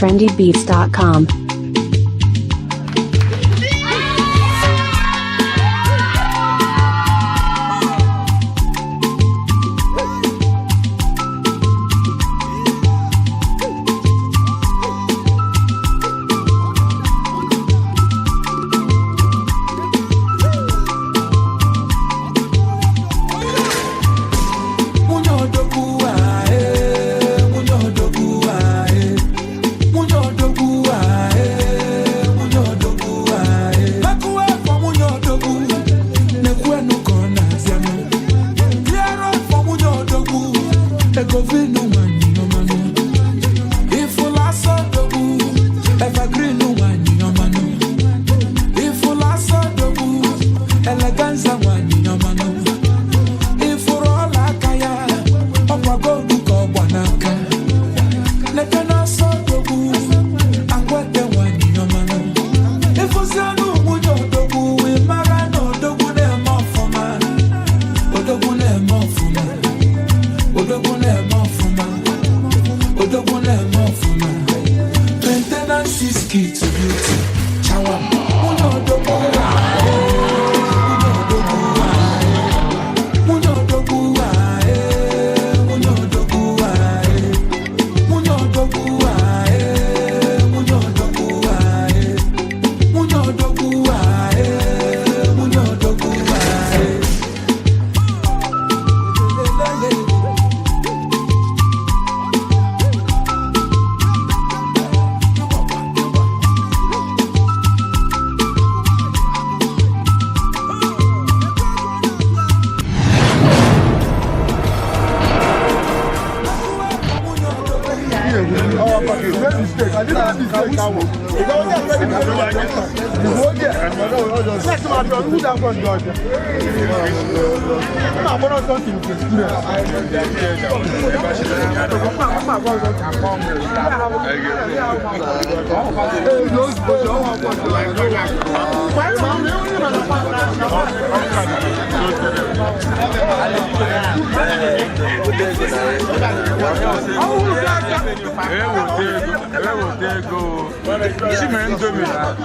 trendybeats.com.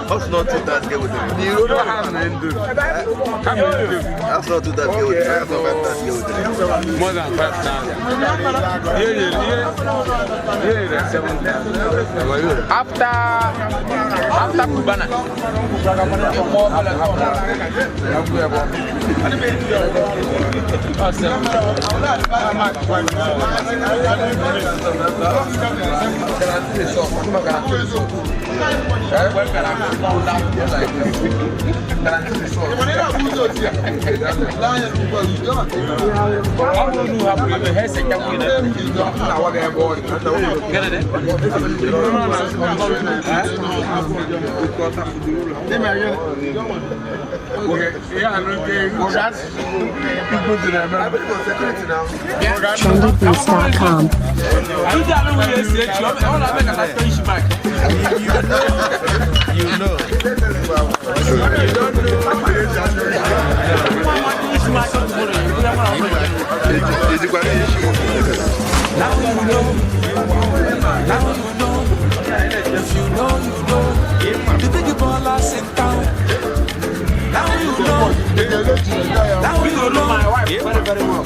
That's not too that good with them. That's not too that good with them. More than 5,000. Yeah, 7,000. After Cubana. trendybeats.com. You know. Now you know. If you know, you know. You think about last in town. Now you know. Now you know my wife very, very well.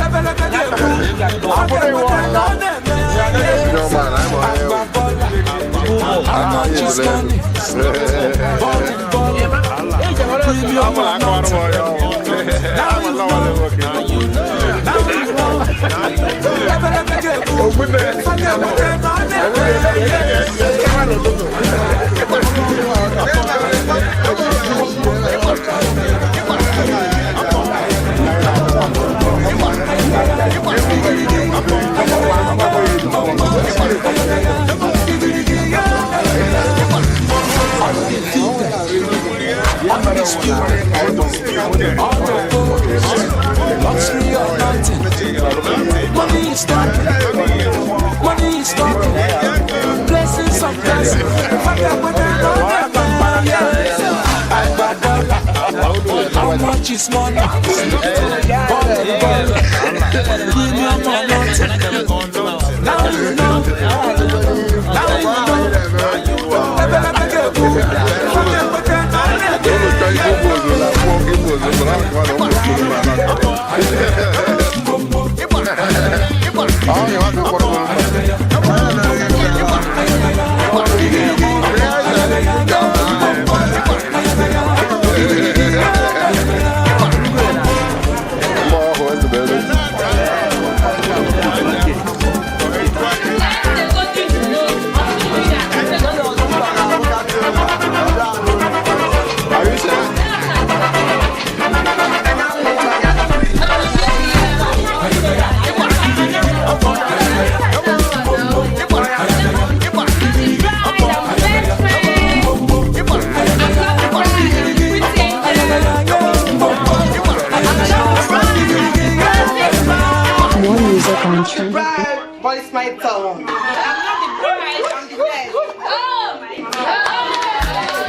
Luxury or nothing. Money is talking. Money is talking. Blessings of blessings. How much is money? Give me a nothing. Now you know. Now you know. But it's my turn.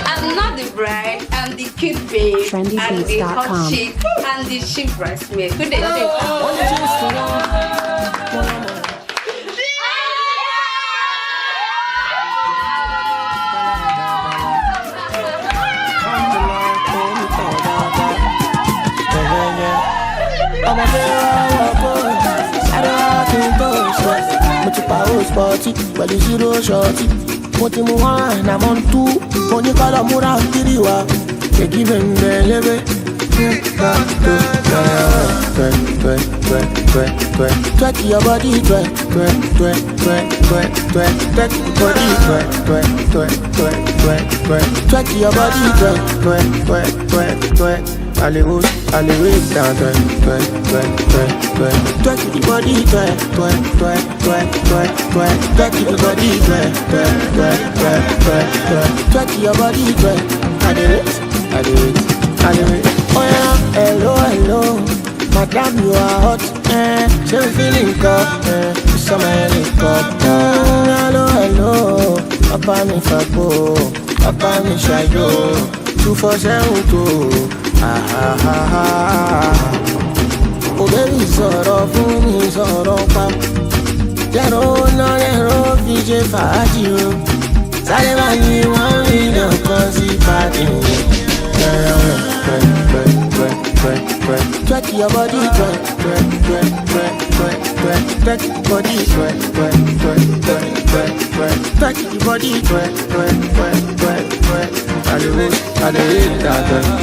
I'm not the bride, I'm the cute babe, and the hot chick, and the chic bridesmaid. Who they Party, but the zero shorty. What you want, I'm on two. When you call a mura, kiriwa. They give him the leve. Twerk your body, twerk your body, twerk. Hollywood down, twerk the body, twerk the body, twerk your body, twerk. I do it. Oh yeah, hello, madam, you are hot, so feeling cold, summer cup. Hello, papa mi fago, papa mi shayo, 247. Oh baby, sọ̀rọ̀ fún mi, sọ̀rọ̀ pa. Lẹ́rọ náà lẹ́rọ fi ṣe fàájì o. Sáré máa ní wọ́n rí lọ́kàn sí pàdé. Twerk your body, twerk your body, twerk your body, I do it that twerk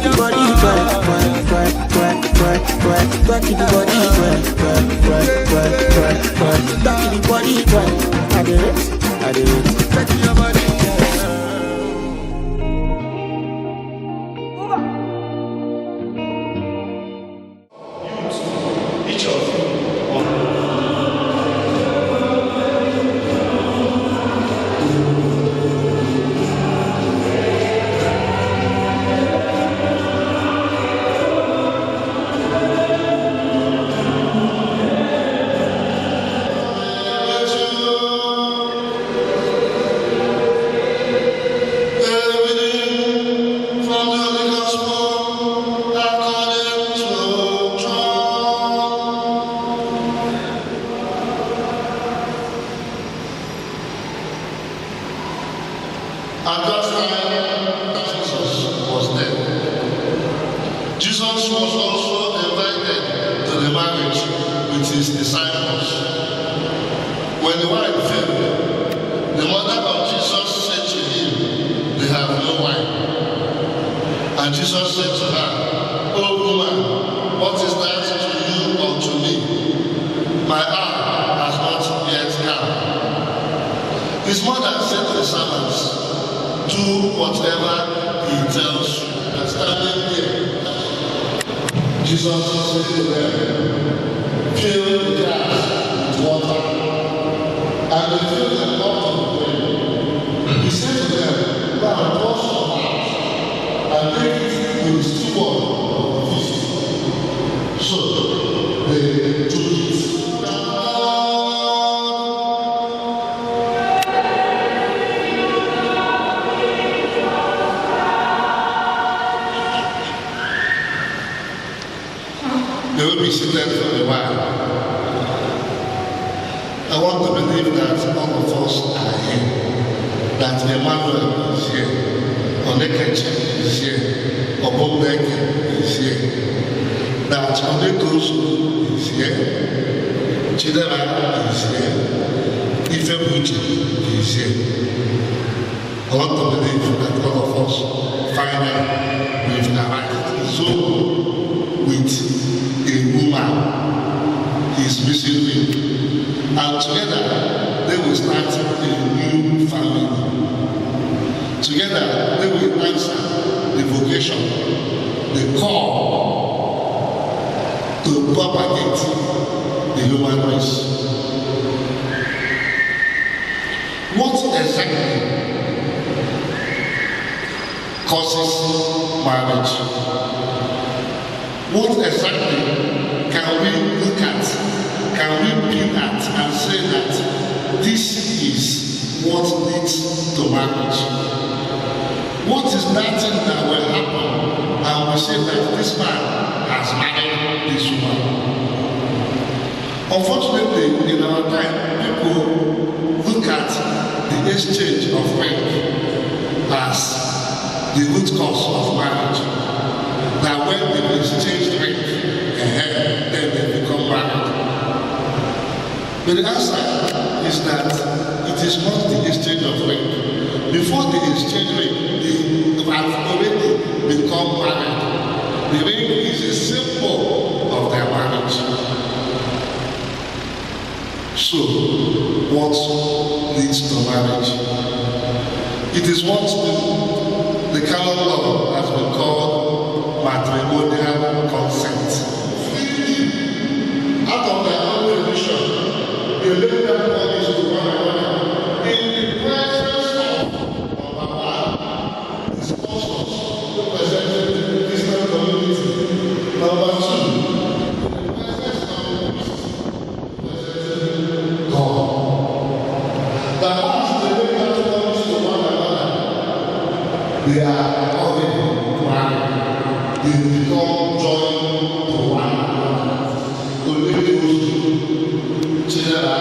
the body, twerk the body, I do it, twerk your body. Each of you. At that time, Jesus was dead. Jesus was also invited to the marriage with his disciples. When the wine failed, the mother of Jesus said to him, "They have no wine." And Jesus said to her, "Oh woman, what is that to you or to me? My hour has not yet come." His mother said to the servants, "Do whatever he tells you." And standing here, Jesus said to them, "Fill the jars with water." And they filled them up to the brim. He said to them, "Now wash your hands and take it to the steward of the feast." So they took it. They will be seated for a while. I want to believe that all of us are here. that Emmanuel is here, Onekeche is here, Obobeke is here, that Onekosu is here, Chidera is here, Ifebuchi is here. I want to believe that all of us finally we've arrived. So, with a woman, his missing link, and together they will start a new family. Together they will answer the vocation, the call to propagate the human race. What exactly causes marriage? What exactly can we look at, can we pin at and say that this is what leads to marriage? What is that thing that will happen and we say that this man has married this woman? Unfortunately, in our time, people look at the exchange of ring as the root cause of marriage. That when they exchange ring, then they become married. But the answer is that it is not the exchange of ring. Before the exchange ring, they have already become married. The ring is a symbol of their marriage. So, what leads to marriage? It is what the canon law has been called matrimonial consent. Out of their own tradition, they make them promise to one another in the presence of number one, the sponsors representing the Christian community. Number two, in the presence of the priest representing God. That once they make that promise to one another, they are already married. They become joined to one another. To live those Chidera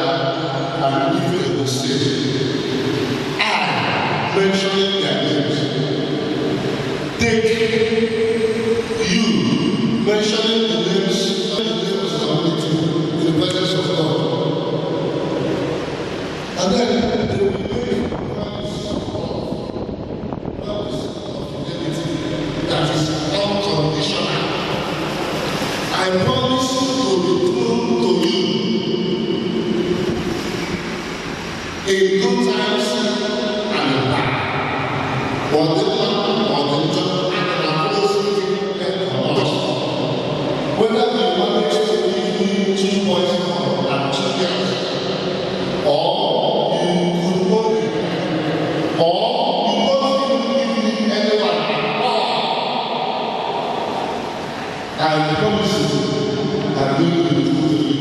and Ife will say, and mentioning their names. Take you mentioning the names of the community in the presence of God. And then they will make promise of fidelity that is unconditional. I promise to be true to you in good times and in bad. Or the one or the job and the closing and not. Whether you manage to give me 2 points and 2 years, or you could only, or you don't even give me anyone at all. I promise you, I'm going to be true to you.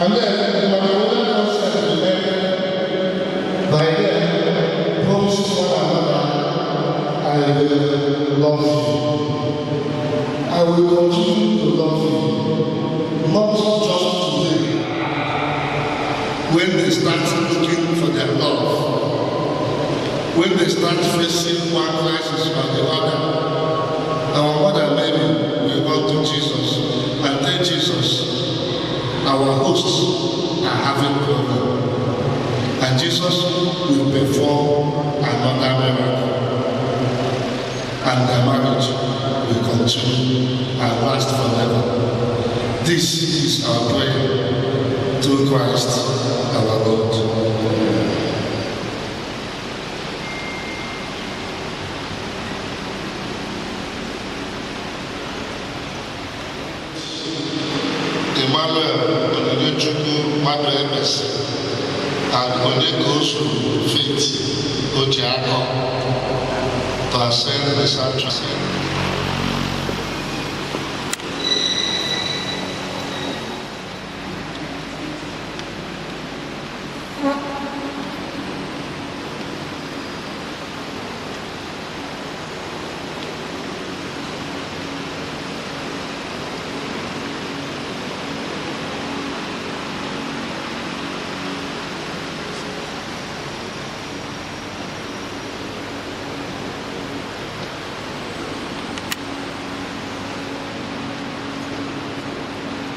And then, the matrimonial consent will end by then promises one another, I will love you. I will continue to love you. Not just today, when they start looking for their love, when they start facing one crisis or the other. Our mother Mary will go to Jesus and tell Jesus, our hosts are having problem. And Jesus will perform another miracle. And their marriage will continue and last forever. This is our prayer through Christ our Lord. Emmanuel Onyechukwu Maduemesi and Onekosu Faith Ojiako to ascend the sanctuary.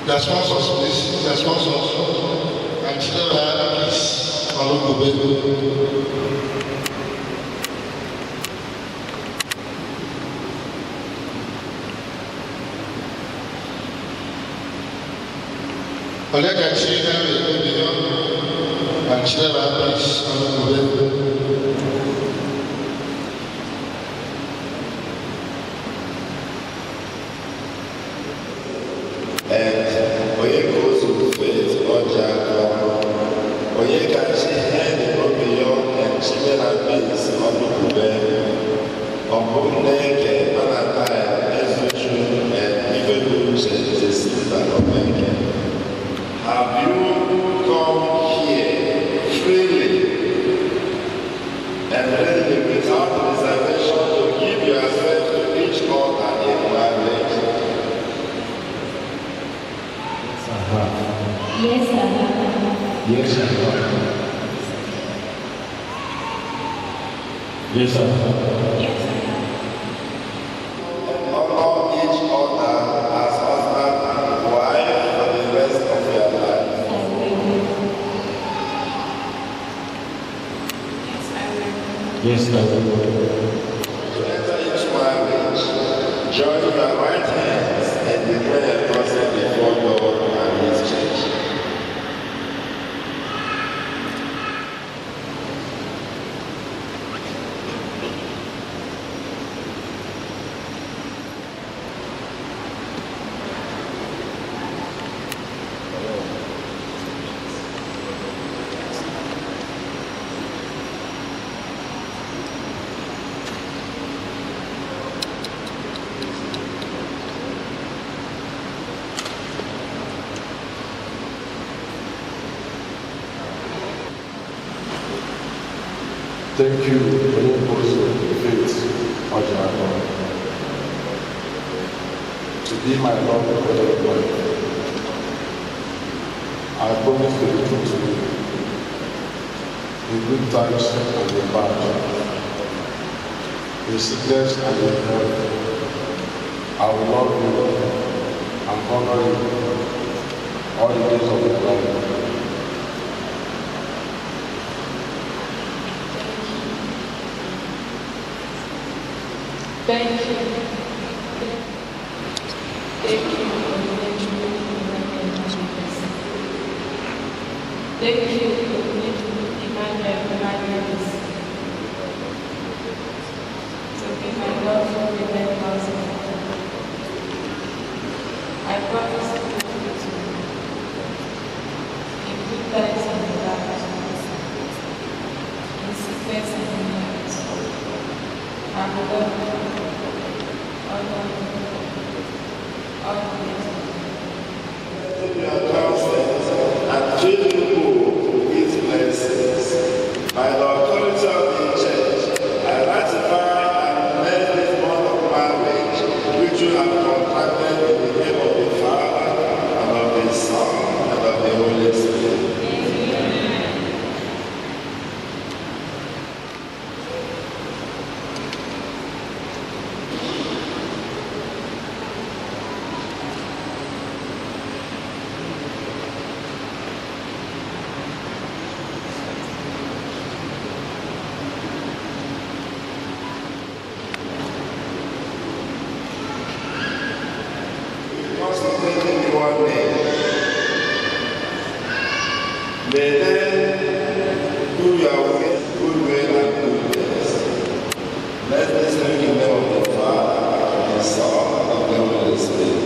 Their sponsors, please. Their sponsors. And please follow Gobe. Olega China, and Chile, please follow Gobe. And Oye goes with faith or Jacob. Oye can see hand from beyond and Chimela beats on the Kube. On both naked, Manatai, Ezra, and even lose the sister of Menke. Have you come here freely and ready without reservation to give yourself to each other in marriage? Yes, sir. Yes, sir. Yes, sir. Honor each other as husband and wife for the rest of your life. Yes, sir. To enter into marriage, join your right hands and declare a person before God and His church. Thank you for your faith, Ojago, to be my Lord and wife. I promise to be true to you, in good times and in bad, in sickness and in health. I will love you and honor you all the days of your life. Thank you. Thank you. Thank you for Emmanuel to be my love for the 10,000. I promise to be with you in good times and in bad, in sickness and in health. I will love you. Your counsels and treat people with blessings. By the authority of the church, I ratify and bless this bond of marriage which you have contracted in the name of the Father, and of the Son, and of the Holy Spirit. Concentrating one name. May then do your good will and goodness. Let this be in the name of the Father, and the Son, and of the Holy Spirit.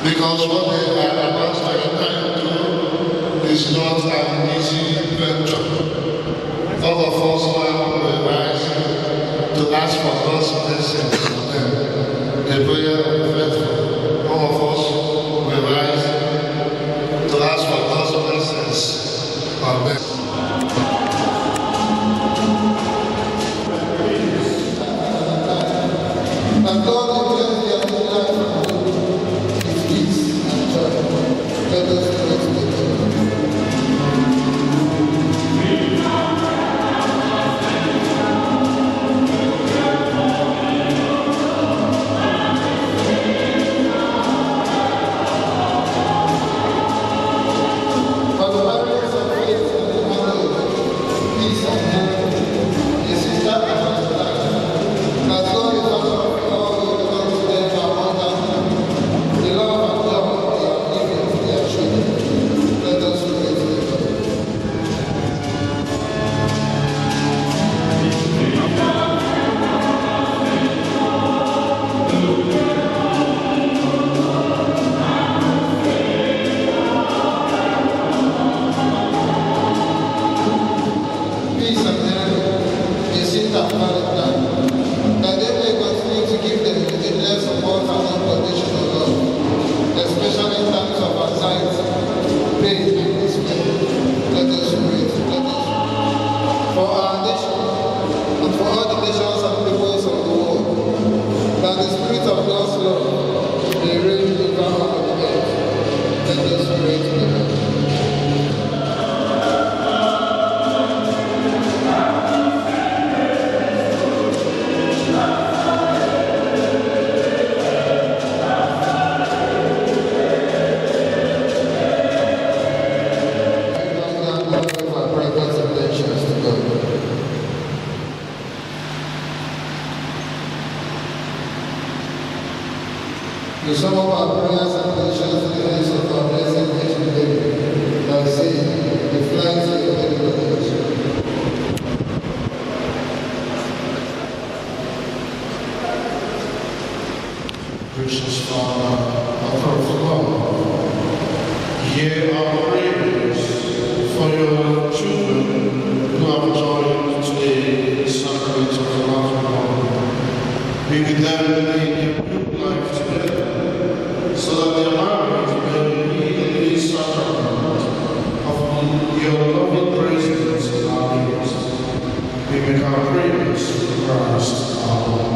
Because what they are about to enter into is not an easy venture. All of us now will rise to ask for God's blessings on them. The prayer of the faithful. All of us will rise to ask for God's blessings on them. And God will bless their life with peace and joy. Let us pray together. For the families of faith and family, peace and health, the sister and life, that God is also to some of our prayers and petitions in the hands of our blessed Virgin Mary, by saying, the flight of the Holy Ghost. Gracious Father, author of love, hear our prayers for your children who have joined today the sacrament of the Lord God. Be with them in their good life together, so that their marriage may be in this sacrament of your loving presence in our midst. We make our prayers to Christ our Lord.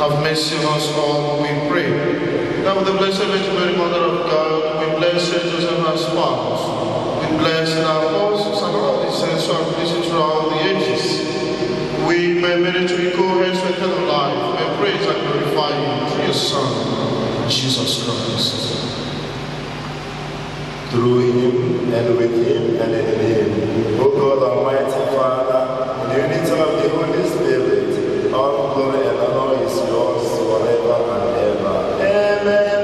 Have mercy on us all, we pray. Now with the Blessed Virgin Mary, Mother of God, we bless Saint Joseph our spouse. We bless our apostles and all the saints who are pleasing throughout the ages. We may merit to be co-heirs with eternal life. May praise and glorify you through your Son, Jesus Christ. Through him, and with him, and in him, O God, Almighty Father, in the unity of the Holy Spirit, all glory and honor is yours forever and ever. Amen.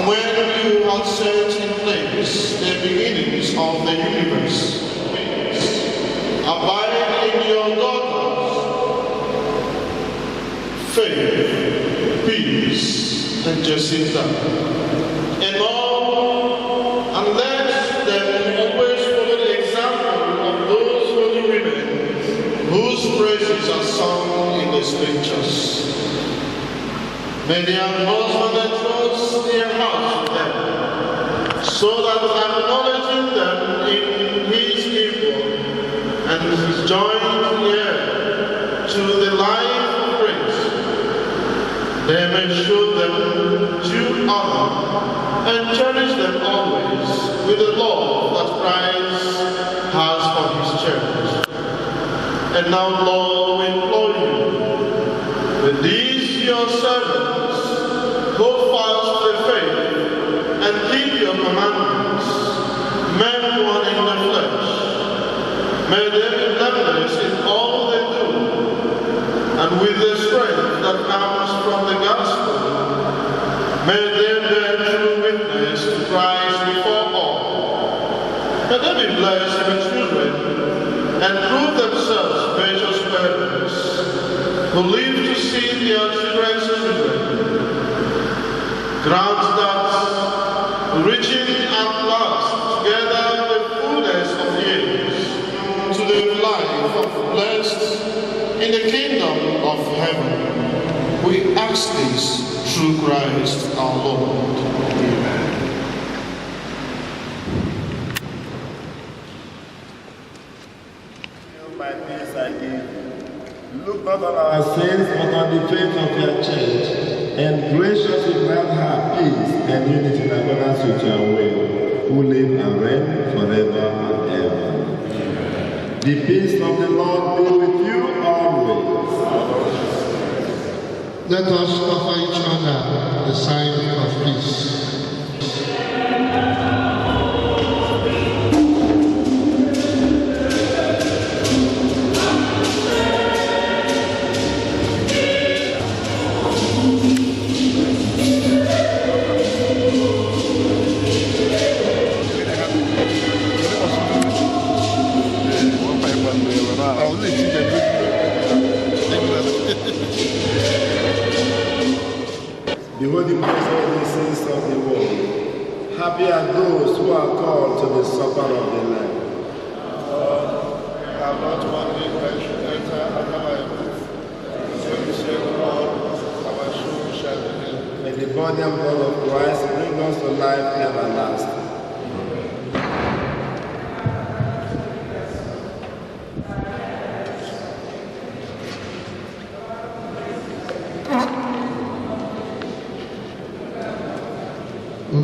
When you had set in place the beginning of the universe, abide in your daughters, Faith, Peace, and Jacinta, and all, and let them always follow the example of those holy women whose praises are sung in the scriptures. May their husband entrust their hearts to them, so that acknowledging them in his evil and his joint heir to the life of grace, they may show them due honor and cherish them always with the love that Christ has for his church. And now, Lord, we implore you, with these your servants, hold fast the faith and keep your commandments, men born in the flesh. May they be blameless in all they do, and with the strength that comes from the gospel, may they bear true witness to Christ before all. May they be blessed with children and prove themselves gracious parents who live to see their children's children. Grant that, reaching at last together the fullness of years, to the life of blessed in the kingdom of heaven. We ask this through Christ our Lord. Amen. My peace I give. Look not on our sins, but on the faith of your church, and graciously grant her peace and unity in accordance with your will, who live and reign forever and ever. The peace of the Lord be with you always. Let us offer each other the sign of peace. Behold the praise of the sins of the world. Happy are those who are called to the supper of the Lamb. I have not one day I should enter under my roof. So you say, Lord, our soul shall be healed. May the body and blood of Christ bring us to life everlasting.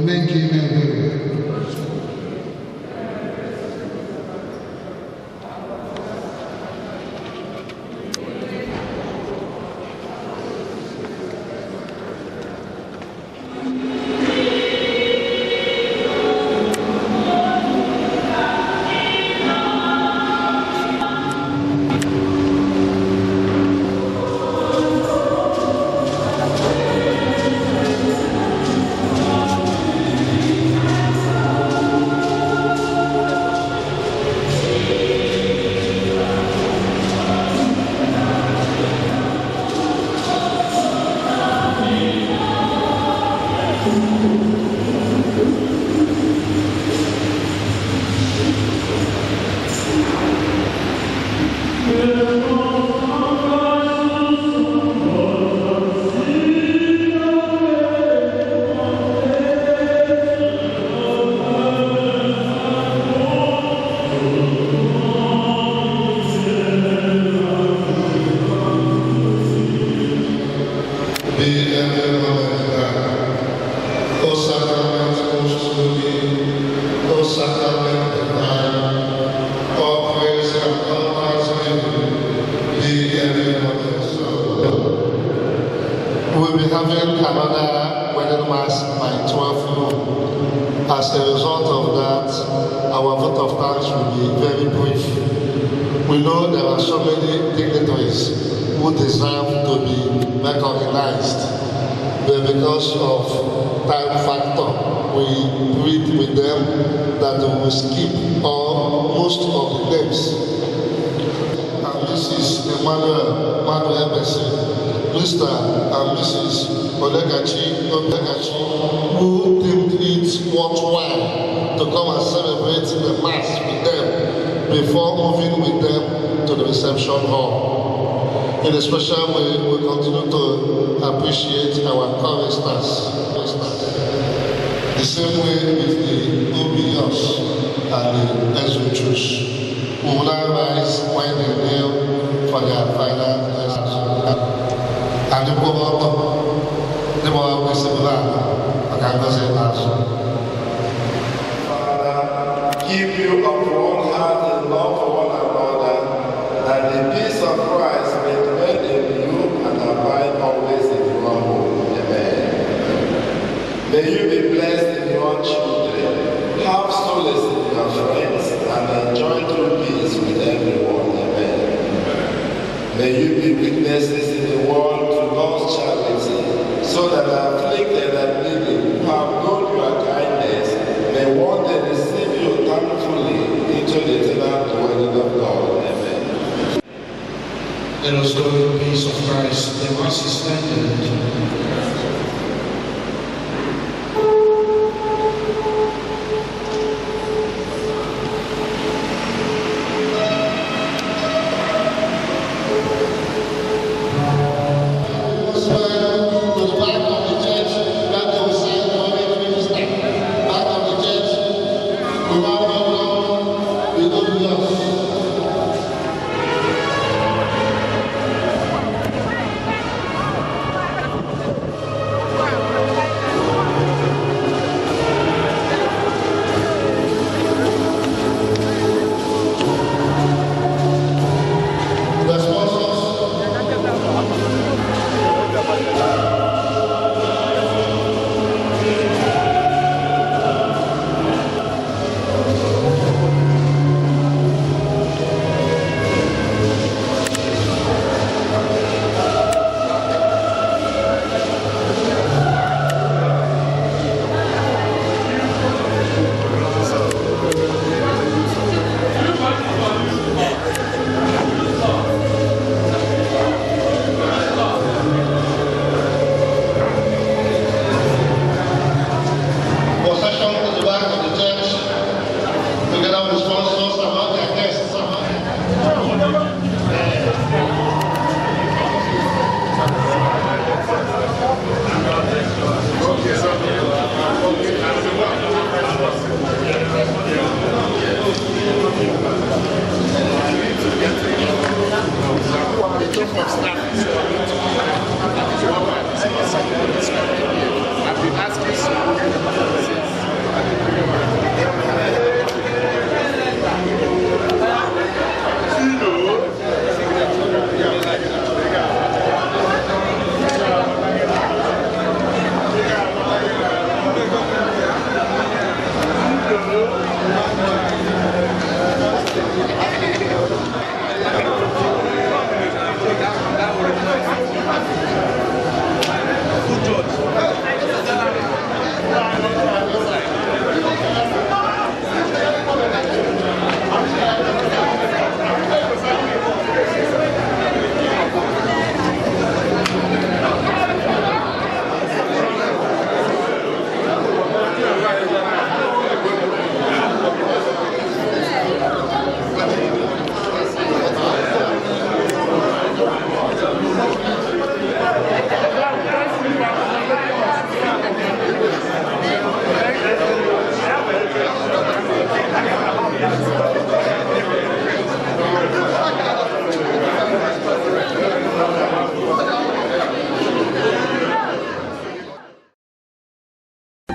Thank you, We'll be having another wedding mass by 12 noon. As a result of that, our vote of thanks will be very brief. We know there are so many dignitaries who deserve to be recognized. but because of time factor, we read with them that we will skip most of the names. And Mrs. Emmanuel Ebesi, Mr. and Mrs. Olegachi, who deemed it worthwhile to come and celebrate the Mass with them before moving with them to the reception hall. In a special way, we continue to appreciate our choristers. The same way with the OBS and the Ezochus, who will now rise when they kneel for their final lessons. And the Boboto, the Boboto is a Father, keep you of one heart and love for one another, that the peace of Christ may dwell in you and abide always in your home. Amen. May you be blessed in your children, have solace in your friends, and enjoy true peace with everyone. Amen. May you be witnesses in the world to God's charity, so that the afflicted and needy who have known your kindness may one day receive you thankfully into the eternal dwelling of God. Amen. Let us go in the peace of Christ. The Mass is ended.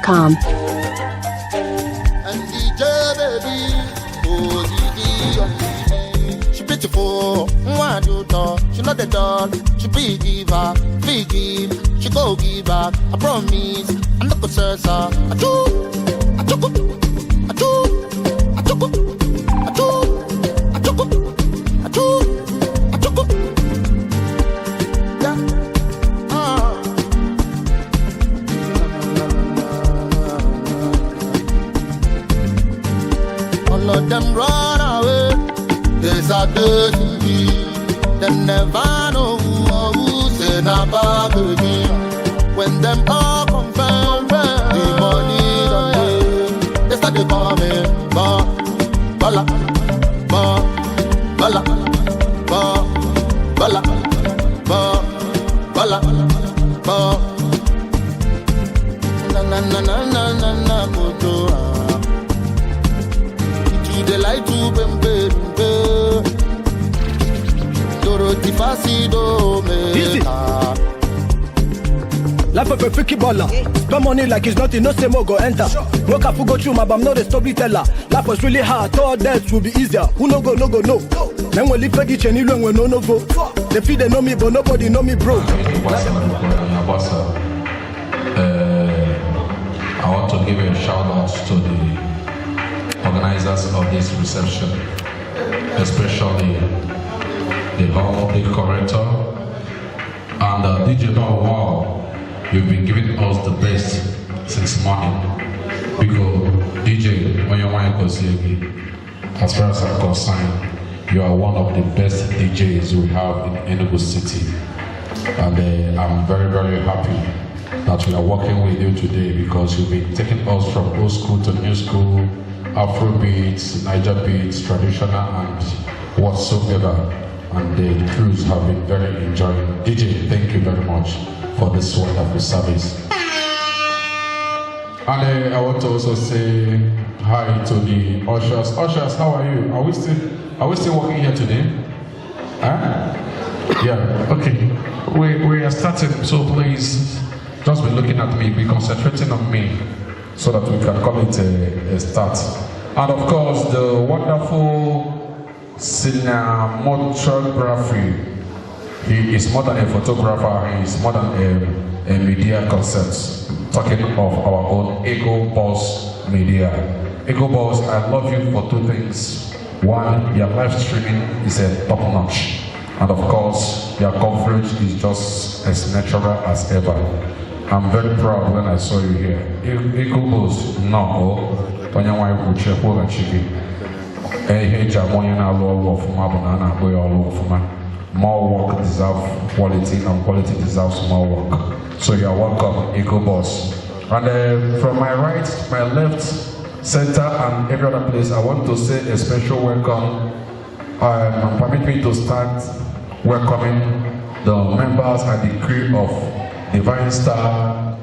Com. And DJ baby, oh DJ, she beautiful, one do talk, she not the doll, she big giver, big give, she go give back, I promise, I'm not gonna serve her, I do, I do, I do, I do, I do, I do, I do, I do, yeah, All of them run away. There's a dirty. Them never know who say about again. When them all confirm the money don't pay, they start to call me Bala, Bala, Bala, Bala, Bala, Bala. Na na na na na na na moto. To the light to bembe. Dorothy Fasido Meka. Life of a freaky baller. Spend money like it's nothing, no same go enter. No cap go through my bam, no the storyteller. Life was really hard, all that will be easier. Who no go, no go, no. Then we live for the chain, when no go. They feel they know me, but nobody know me, bro. I want to give a shout out to the organizers of this reception, especially the big corrector and DJ Don. Wow, you've been giving us the best since morning. Because DJ, when you want to see me, as far as I'm concerned, you are one of the best DJs we have in Enugu City, and I'm very, very happy that we are working with you today because you've been taking us from old school to new school, Afro beats, Niger beats, traditional and whatsoever. And the crews have been very enjoying. DJ, thank you very much for this wonderful service. And I want to also say hi to the ushers. Ushers, how are you? Are we still working here today? Huh? Yeah, okay. We are starting, so please just be looking at me, be concentrating on me so that we can call it a start. And of course, the wonderful cinematography. He is more than a photographer, he is more than a media concept. Talking of our own Ego Boss Media. Ego Boss, I love you for two things. One, your live streaming is a top notch. And of course, your coverage is just as natural as ever. I'm very proud when I saw you here. Ego Boss, no, more work deserves quality and quality deserves more work. So you are welcome, Eco Boss. And from my right, my left, center and every other place, I want to say a special welcome. Permit me to start welcoming the members and the crew of Divine Star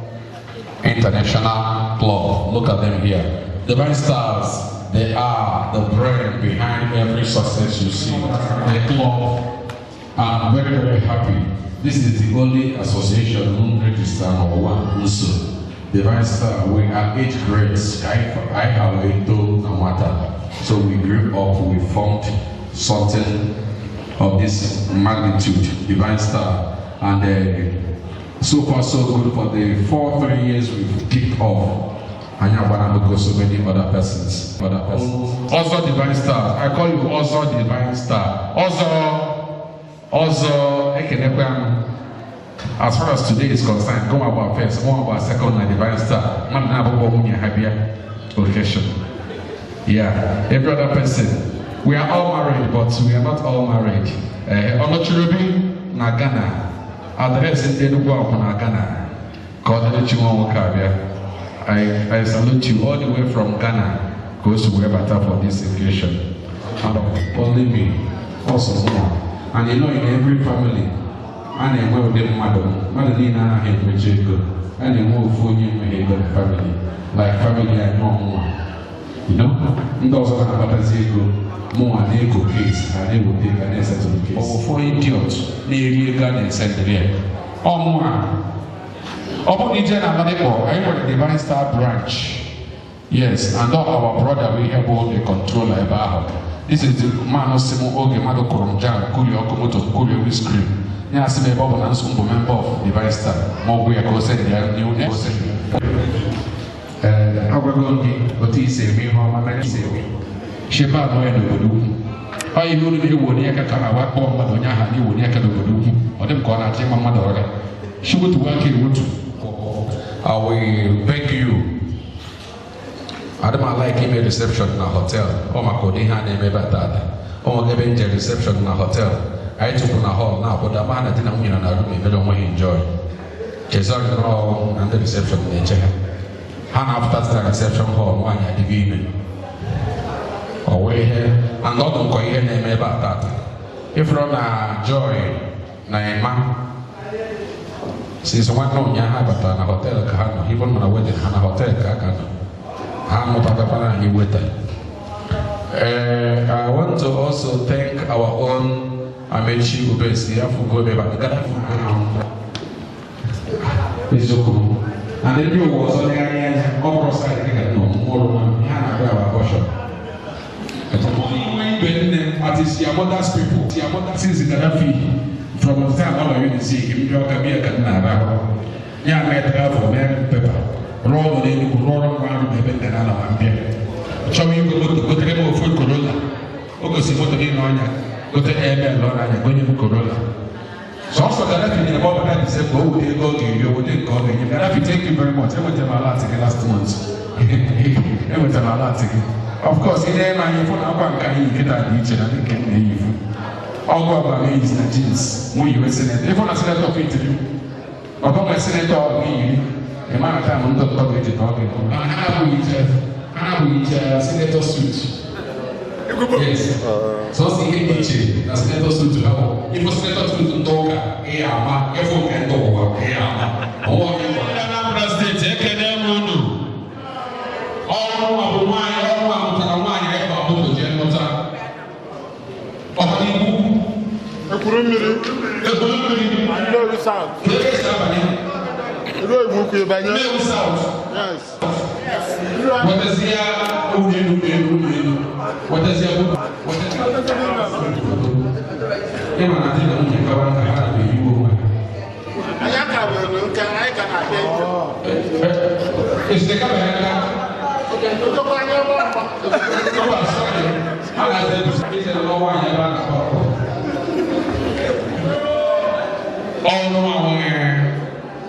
International Club. Look at them here. Divine Stars, they are the brain behind every success you see. The club, I'm very, very happy. This is the only association who register number one also. Divine Star, we are 8 grades. I have a total matter. So we grew up, we formed something of this magnitude, Divine Star. And so far so good for the 3 years we've kicked off. And you're going to go so many other persons. Also Divine Star. I call you also Divine Star. Also, as far as today is concerned, go about first, go about second, and Divine Star. Man, now we have occasion. Yeah, every other person. We are all married, but we are not all married. Onochurubi na Ghana. Address in Enugu na Ghana. Coordinate you on Wakabia. I salute you all the way from Ghana. Goes to Webata for this occasion. And only me, also more. And you know, in every family, and they will be madam, Madalina and Jacob, and they move for you in family, like family and no more. You know, those are about a zero, more and equal case, and they will take an essence of the case. Oh, for idiots, nearly Ghana send the air. Oh, more. Upon the general, I want the Divine Star branch. Yes, and our brother, we have all the controller about. This is the man of Simon Oge, Mado Koromjan, Kulio Komoto, Kulio Screen. Yes, I'm a Bob and Sumbo member of Divine Star. More we are going to send their new next. I will go to what he said, me, Mama, and say, Shepa, no, I do. I know you would never come out, or Madonia, you would never do, or them call out my mother. She would work in wood. I will beg you Adama like ime reception na hotel. O makodi ha na eme batata. O ngebe nje reception na hotel. I took na hall na but ama na dina nwunye na room ebe don't enjoy. Chezor no and the reception na eche. Ha na after the reception hall nwanya digi ime. O we he and not nko ihe na eme batata. If ro na joy na ema since one no nya ha bata na hotel ka ha no even na wedding ha na hotel ka ka no. I want to also thank our own Amechi Ubesi Afugobeba. And then you was on the area of side more artists, your mother's people, your mother since the Gaddafi from the time all of you see him, you can be a Canada. Yeah, I have for American paper. Roll the roll around the bed and I'm here. Show me go to the food Corolla. Okay, see what the Nonya, go to Air Lona, going to Corolla. So, also, the Latin about that is a go, they go to you, would they go to you. And thank you very much. I went to my last month. I went to my last. Of course, in there, my phone, I can't get that each and I can't leave. All go about me is the jeans. When you were saying, if I said that talking to you, about my senator, me. The man time I'm not talking to talking. How we senator suit. Yes. So see him na senator suit hapo. If senator suit ndoka, ama, efo kendo ama. Oh, Anambra State ekene munu. All abumanya, all amutanamanya eba moto je nota. Okanibu. Ekurumiri. No result. Yes. What is the what is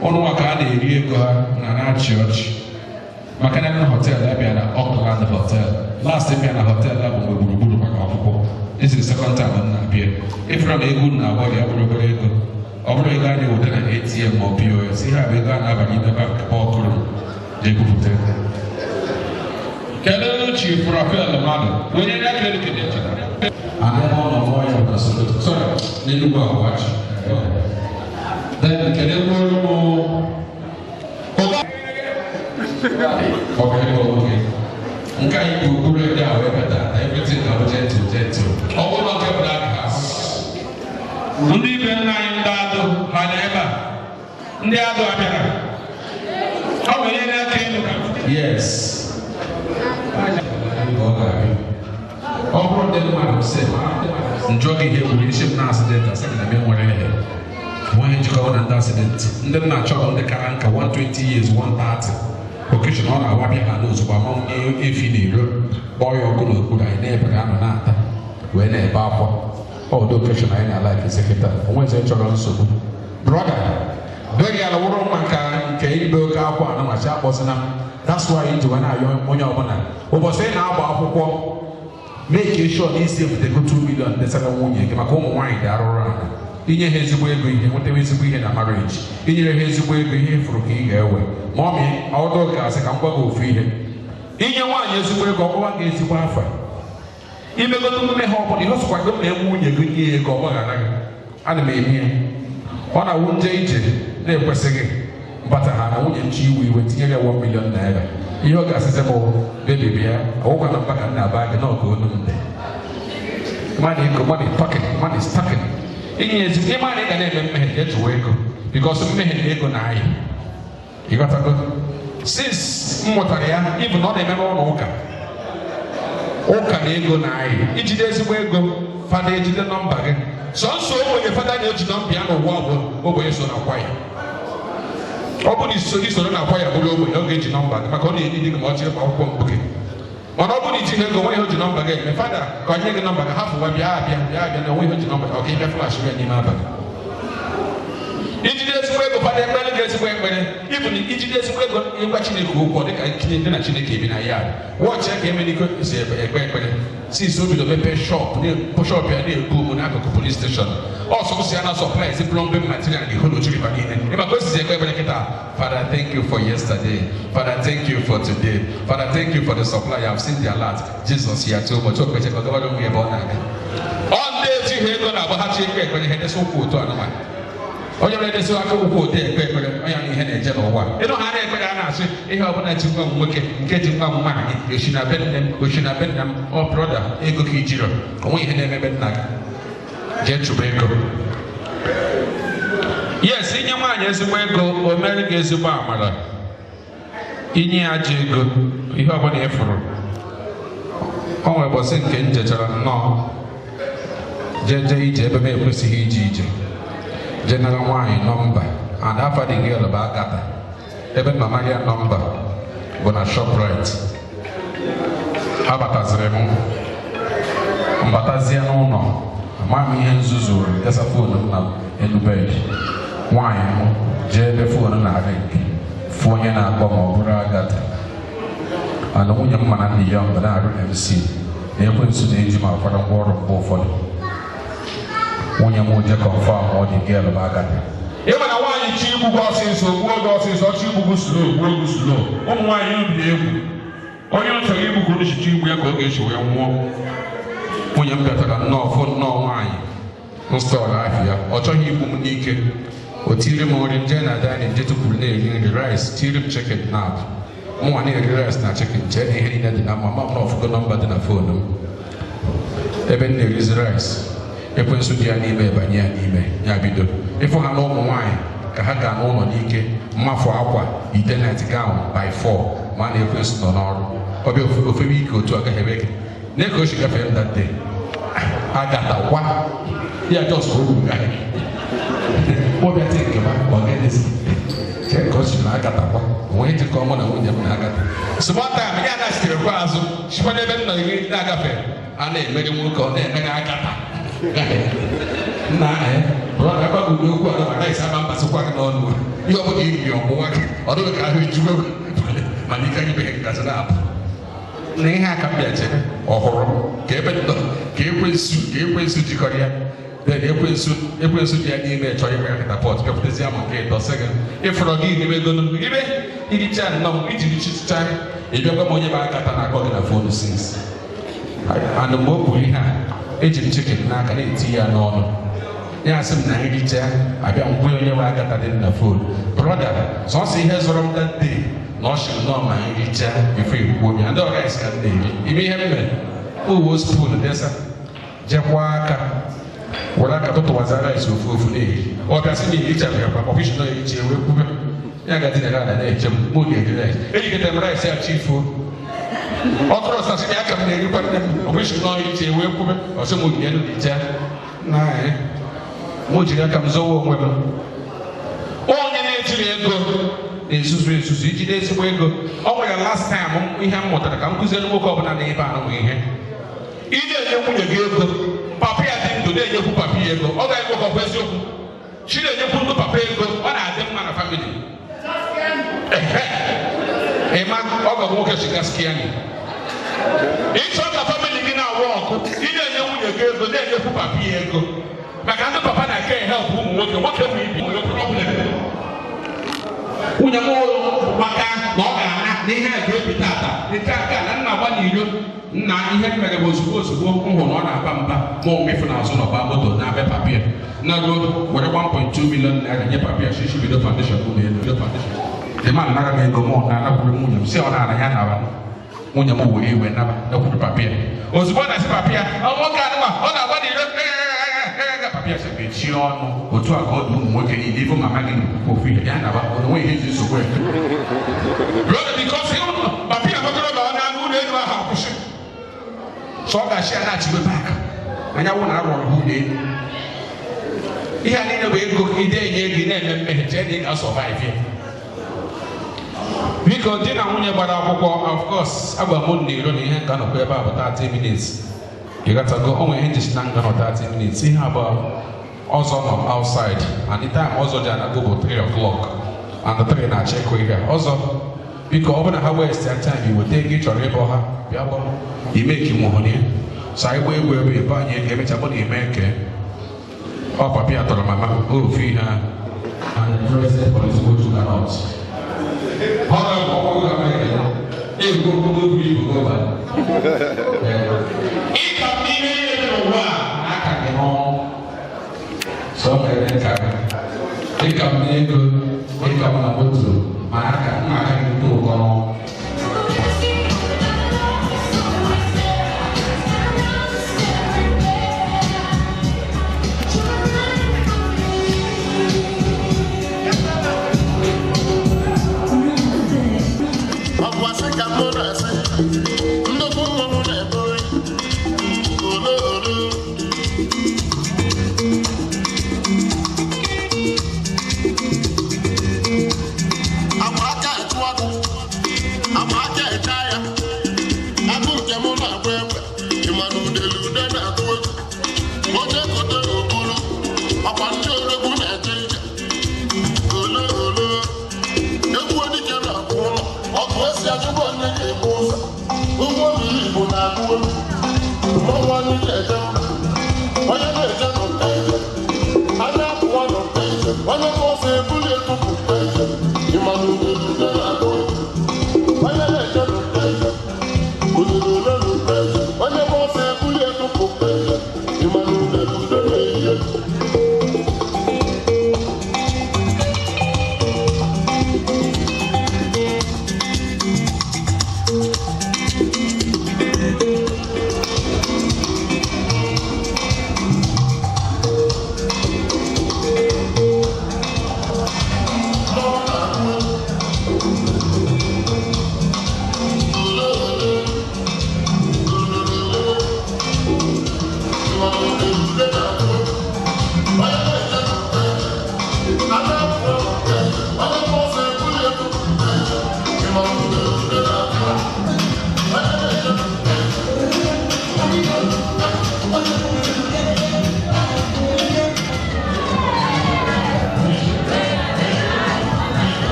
Ono wakade eri ego na church makana na hotel abia na Auckland hotel last time na hotel abu gburugburu maka akwụkwọ this is the second time na abia if from ego na wali aburu ego oburu ego anyị wụda na ATM or POS ihe abụ ego na abanye na bank ọkụrụ je gụpụta kedu chief Rafael Madu onye na kredit card and then all of my sorry n'enugwu ahụwachi then can you go okay. Okay, you go read that everything is gentle. All of them black house. Only when I am dado, Hanema. Ndiado Abena. How many that came? Yes. All of them are said, jogging here with the ship now, I second I mean, whatever. When you go on an accident, then I chop on the Karanka 120 years, 130. Occasion on our Wabia knows about Mount if you boy or good, I never am not. When a papa, oh, the occasion I like is a secretary. When's a child so brother? Very a woman can came book up on my shop was enough. That's why into an eye on your money. What was saying now about make sure they save the good 2 million, the second one, you can come wine that around. Inye hezibwe ego ihe nwete hezibwe ihe na marriage inyere hezibwe ego ihe furu ka ị ga-ewe mommy ọdọ ka asị ka ngwa gị ofu ihe inye nwaanyị ezigbo ego ọkpọwa gị ezigbo afa imegodo mme ha ọbụla ihe ọsụkwa gị na-enwe nwunye gị nye ego ọgbaghara gị ana m eme ya ọ na-awụ nje ije na-ekwesịghị bata ha na nwunye nchi iwu iwe tinyere ya 1 million naira ihe ọ ga-asịsị bụ bebi bịa ọgwụkwa na mpaka nna aba gị na ọka onu mbe money is talking. Is the money that they get to wake up because of me ego na ai. You got to go. Since Motaria, even not a member of Oka. Oka ego na ai. It is where go, father, it is the number. So, when your father knows you don't piano wobble over your son acquire. Open is so you don't acquire below when you get your number. The Maconi needing much of our booking. But nobody did go away with the number again. My father, got the number half of what you have, and we heard the number. Okay, the flash when you have ijidesi ego fada ekpere ga-esikwa ekpere ịbụ na ijidesi ego ịgwa Chineke okwu dịka ndị na Chineke ebi na ya wọchị ka emeniko si ekpe ekpere since obido mepee shop ya na-ebu ụmụ n'akụkụ police station ọsọsọ ya na supplies plumbing material na iholo chiriba niile ịmaka o sizi ekpe ekpere kịta Father, thank you for yesterday. Father, thank you for today. Father, thank you for the supply. I have seen the alert. Jesus, you are too much. Okay, check out the one we have on that. On day, you hear going about how to get when you had this whole photo on the man. Oh, you're ready to have a photo there. I am in a general one. You know how they answer. If I want to come work and get him one money, you should have been them, we should have been them, or brother, Ego Kijiro. We had never been like Get to Bego. Yes, in your mind, as we go, America is a barber. In your jago, you have an effort. Oh, I was thinking, no. JJ, may see GJ. General wine number, and after the girl about Gata. Even Mamalia number, gonna shop right. Abatas Remo. Batazia no. Mammy and Zuzu, there's a phone now in the bed. Wine, Jelly phone and I think. Phone and I come over Gata. And the young man and the young that I don't see. They went to the age of my father, war of Beaufort. When you move, you confirm what the girl about Gata. Even I want you to go since the world office or you go slow, go slow. Oh, why you be able? Oh, you tell you go to the we are going to walk. When you're better than no for no wine. No store life here. Or tell you boom naked. Or till more in Jenna than in Jetty in the rice, till him check it now. More near the rice, not checking Jenny, heading at the number of the number than a phone. Even there is rice. If we should have email by Yabido. If we have no wine, Kahaga no Nike, Mafo Aqua, Eternity gown by 4, money of us on all. Or if we go to a Quebec. Neko should have felt that day. I got a one. Yeah, just go. What do you think about organizing? Check question, I got a one. Wait to come on and win them. So one time, I asked you a question. She wanted to know you Nagafe. And they made him look on there and I got nah, brother, I got to do what I said. I'm not so quite on. You are in your work. I don't know how you do. Manika, you make us up. Neha Capiate or horror. Gave to Korea. Then April soon, the email to American airport. If the Yamaka or second. If for a gig, you will go to give it. It is no, it is time. If you have money back at an account for the sins. And the more we have. Agent chicken, knock and tea and on. Yes, I'm 90. I don't will you like that in the food. Brother, so see has from that day. No, she will not mind each if we would and the rest can be. You may have been. Who was full of desert? Jawaka. What I got to was a rice of food. Or does it each of your professional each year? I got in another age of moody. You get them rice, chief food. Otros así ya cambié yo para wish no y che we kuma o se mu yenu di cha na mo jiga kam zo wo mo onye na ejiri ego esusu ejide ezigbo ego o nwere last time ihe m mụtara ka m kụziere nwoke ọbụla na ebe a na ihe ide enye nwunye gị ego papa ya dị ndụ na-enyekwu papa ya ego ọ ga-ego ka ọ bụ eziokwu chi na-enyekwu ndụ papa ego ọ na-adị mma na family Emma, all the workers in Gaskiani. Each of the family in our walk, either you gave the day you put a piego. Macanda Papa, I can't help whom working. What can we be your problem? Unamo, Maka, Moga, they had great data. The Taka, and now 1 year, now he had was supposed to walk on a pampa, more mephonals on a bamboo, now papier. Now go, what a 1.2 million and a papier, she should be the foundation, the foundation. The man never made go more than a room, see on a yana. When you move away, when no papier. Was one as papier, oh, what kind of one? Oh, what do you papier said, it's your or to a god whom working in even my man for free. Yana, the way he is to work. Brother, because you know, papier, who did my house. So I shall not you back. And I won't have who did. He had in a way go, he did, and Jenny, I'll survive here. Because dinner when you bought of course, about Monday, you don't even kind of about 30 minutes. You got to go home and just stand on 30 minutes. See how about Also no outside, and the time also jana go about 3 o'clock, and the train I check we here. Also, because over the waste that time you will take each other for her, you make him money. So I will be buying every time you make it. Oh, Papa, told my mama, oh, free her, and the president police go to the house. How long make it? If you go back. If I'm in I can get home. So I come near good, I come on a boat, I can do go.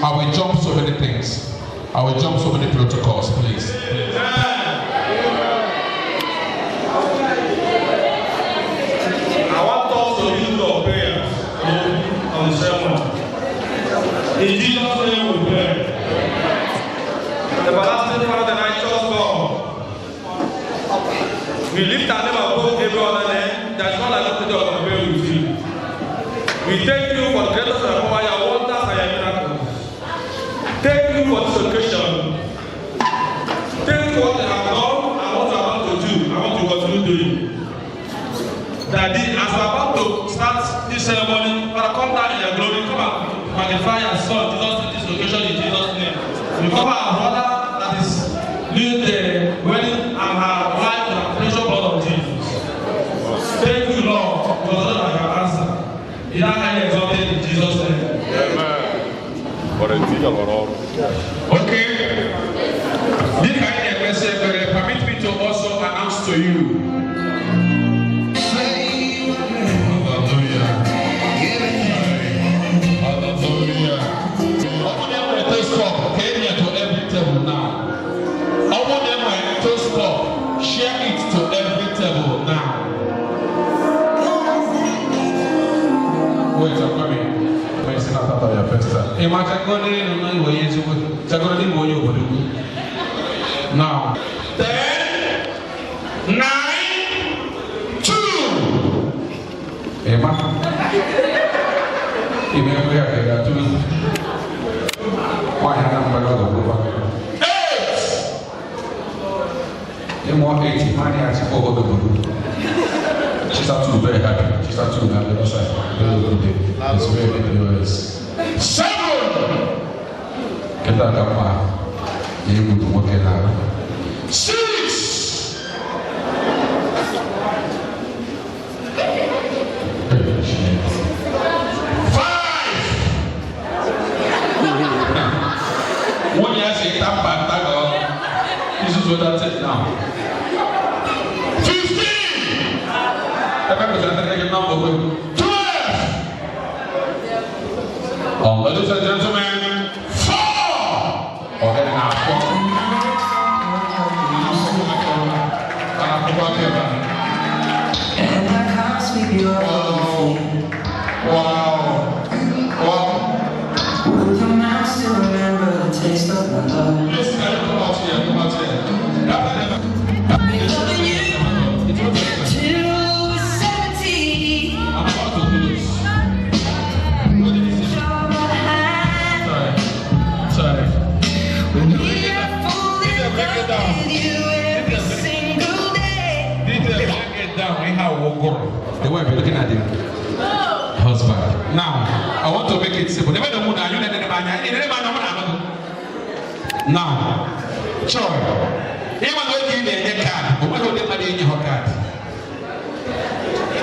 I will jump so many things. I will jump so many protocols, please. I want us to use our prayers on the sermon. In Jesus' name we pray. The everlasting Father and righteous God, we lift our name above every other name. There is not like a picture of prayer with you. We thank you for the greatest and power, your wonders and your miracles. Thank you for this occasion. Thank you for what you have done and what you are about to do and what you continue doing. Daddy, as we are about to start this ceremony, Father, come down in your glory, come and magnify your son, Jesus, in this occasion in Jesus' name. We cover our brother that is doing the wedding and her wife in the precious blood of Jesus. Thank you, Lord, for the Lord your answer. In that highly exalted in Jesus' name. Amen. Okay. This kind of message permit me to also announce to you. Share it to every table now. Wait. Now, 10, 9, 2. Emma. Why have I got 8. More 80. Money has over the moon. She started to be very happy. She started to have the other side. It's very good. 7. Get that up. You would work it out. 6. One year say that bad this is what that's it now. 15. Number 12. Ladies and gentlemen, 4. Okay, now 4. And I can't sweep you off. Wow. Will your mouth still remember the taste of my love? Yes, come out here. Loving you till we're 70. I'm about to do this. Sorry. When we are fully in love with you every single day. Break it down. The way we're looking at him. Husband. Now, I want to make it simple. Now, Joy. Even though you need a card, but what do they in your card?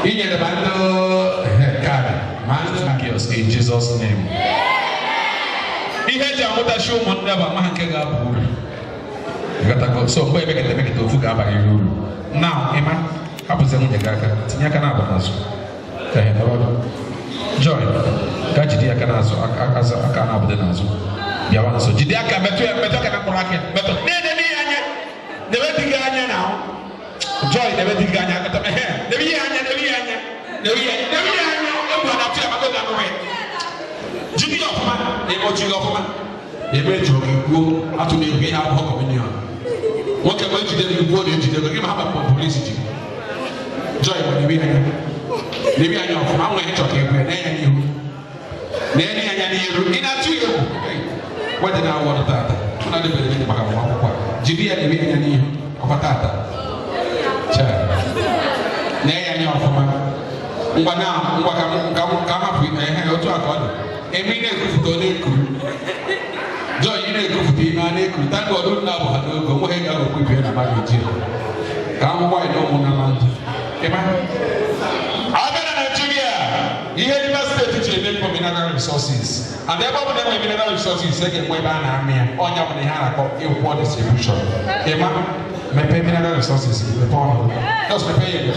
In your bundle card, man, in Jesus' name. He had your mother show one never man can go. You got to go. So, where make it to Fuga by you. Now, Emma, happens in the Gaga, Tinakanabanas. Joy, Gajidia Canazo, Akana Benazo. Yawana so Jidiaka better better the wedding now. Joy the wedding what did I want that? Another bit about Jibia, the Vivian of a tata. Child. Nay, I know for my. But now, come up with a hand or two. A minute to the Joy, you know, thank God, don't know how to go ahead and prepare about you. Come why no one. He had invested to for mineral resources. And the problem with mineral resources is second way by Namia, on your import distribution. Emma, may pay mineral resources in the pond. Just pay it.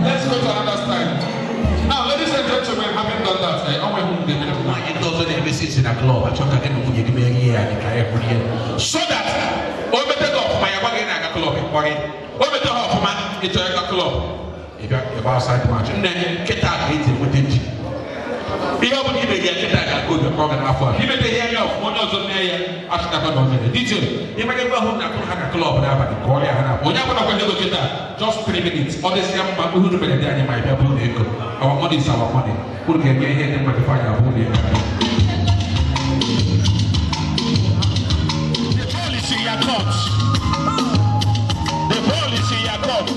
Let's go to another style. Now, ladies and gentlemen, having done that, I always want to in a club. So that all better go for my wagon at a club. All better off man into a club. If you're outside the match, and then get out eating with it. He opened him again, get out good program after. He made the hair of one of the mayor after the detail. He might go home and have a club and have a Korea. When you're going to get that, just 3 minutes. All this young man who might have our money is our money. Who can get here and modify our money? The policy you got. The policy you got.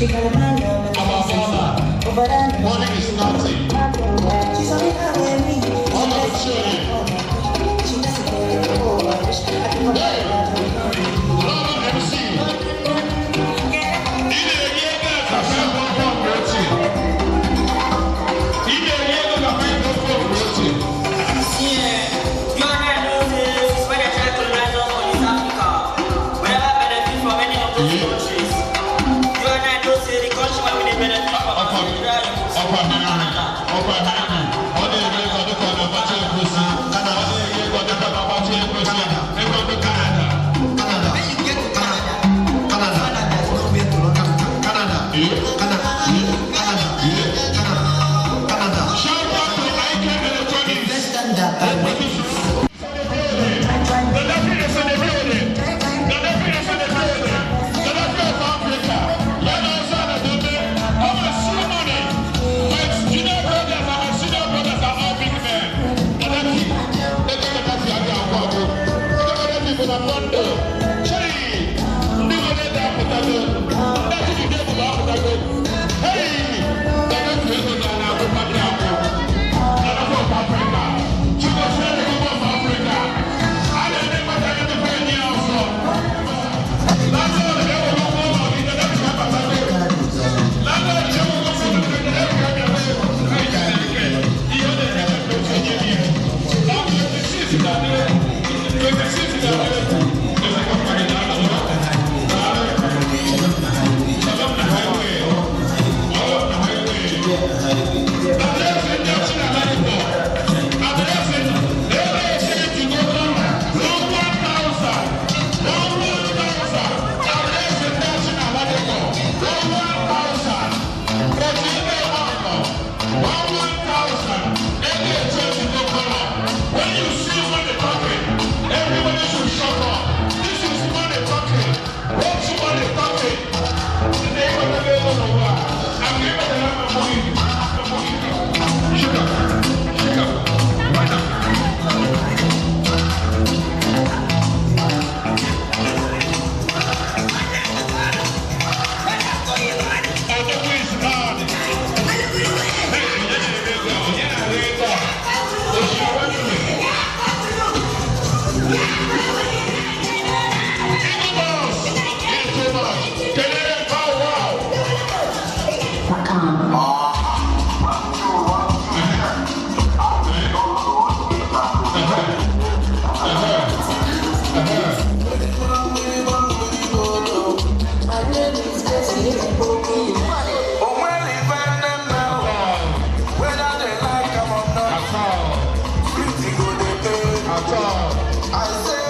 Morning is nothing. All of the children. I say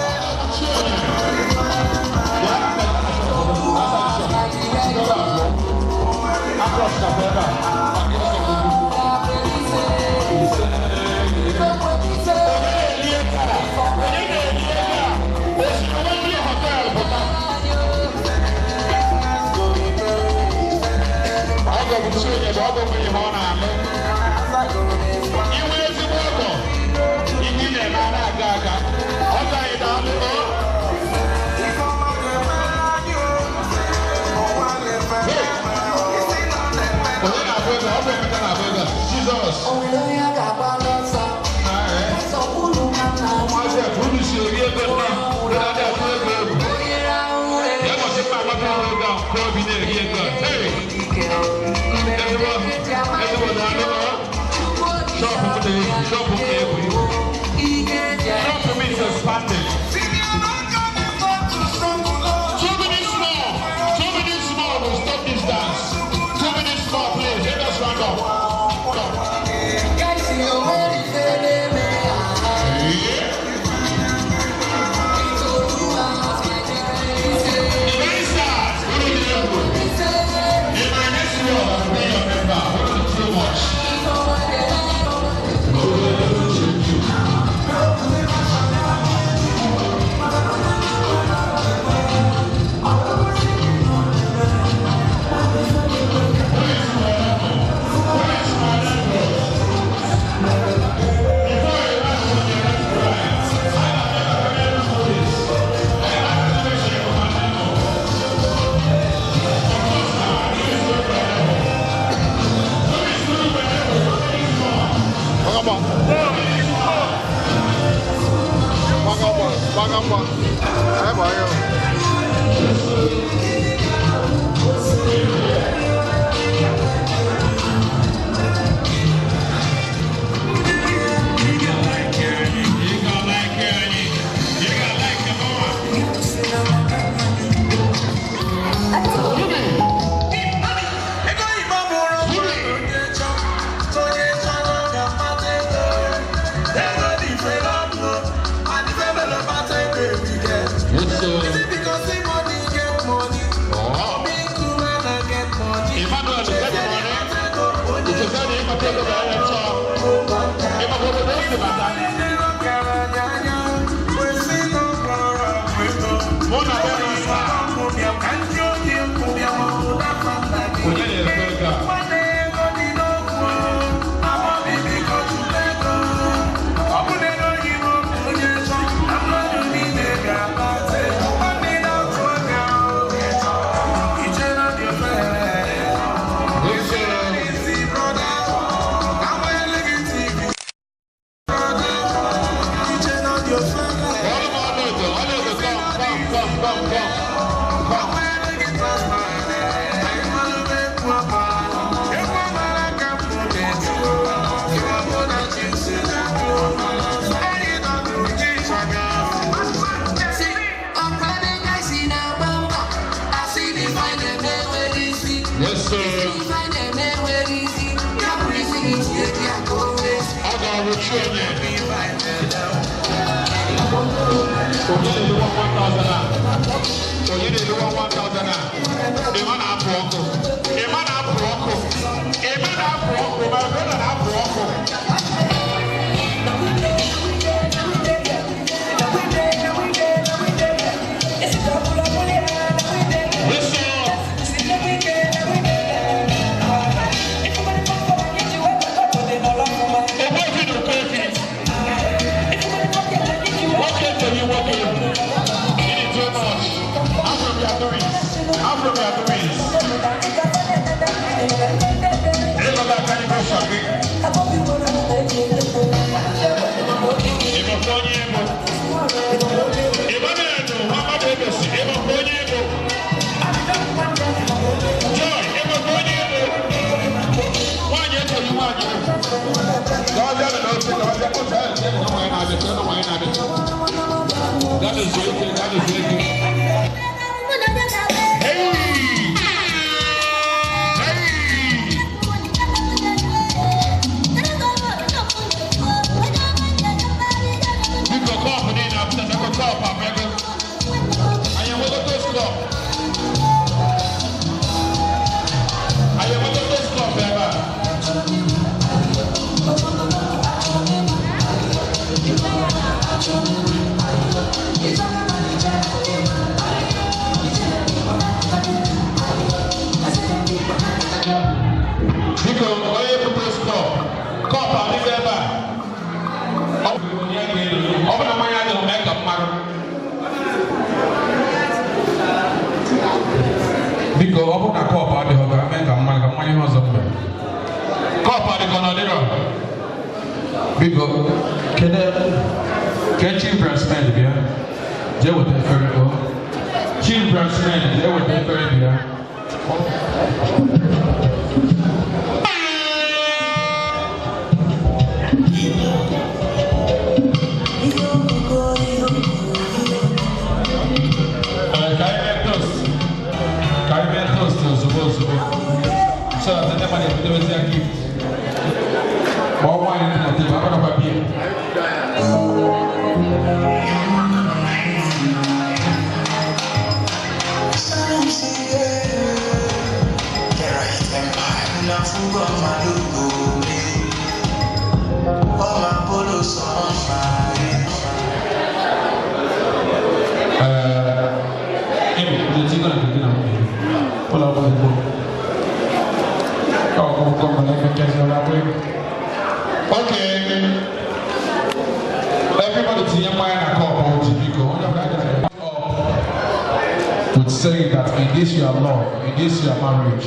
Would say that in this your love, in this your marriage,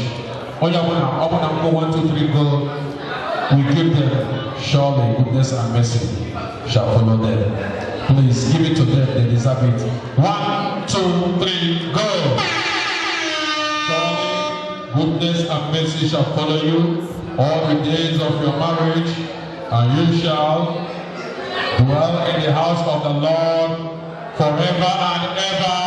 all you want to 1, 2, 3 go, we give them surely goodness and mercy shall follow them. Please give it to them, they deserve it. 1, 2, 3, go! Surely goodness and mercy shall follow you all the days of your marriage, and you shall dwell in the house of the Lord forever and ever.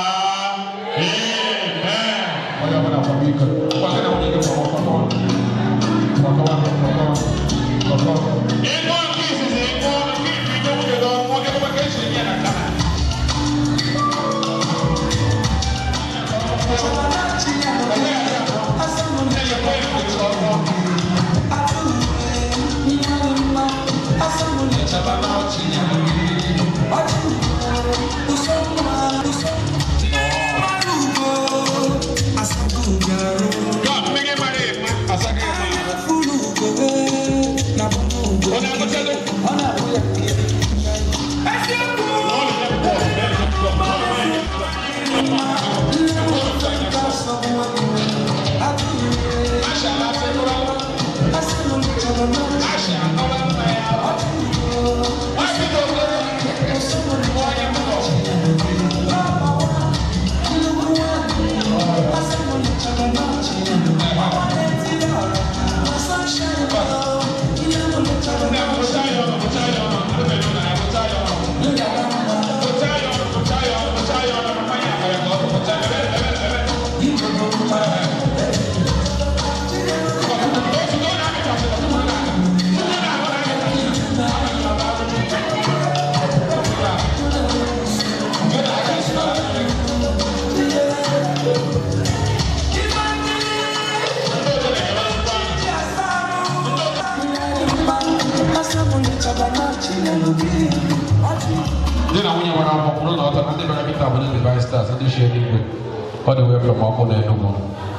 All the way from Omo Enugu.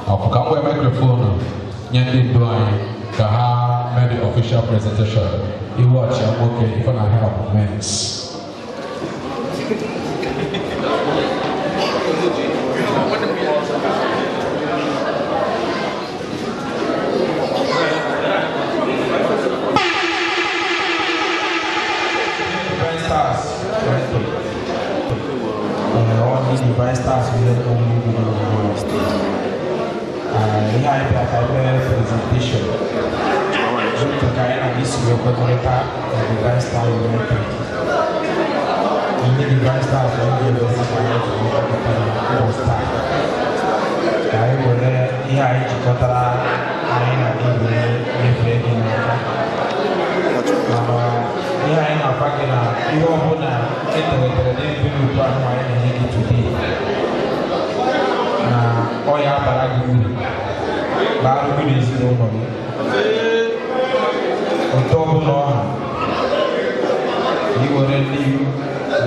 I'll come with microphone. Nyandi Dwai, Kaha made the official presentation. You watch, I'm okay. If I help, men's. Divine stars will only be on stage. Here I have a presentation. To Guyana, this will be the Divine Star United. In the Divine Stars, will be the star. I will here I Chikotara, I in a pagina, you are the name of today. Oya Baraguni, Baraguni is no money. October, you already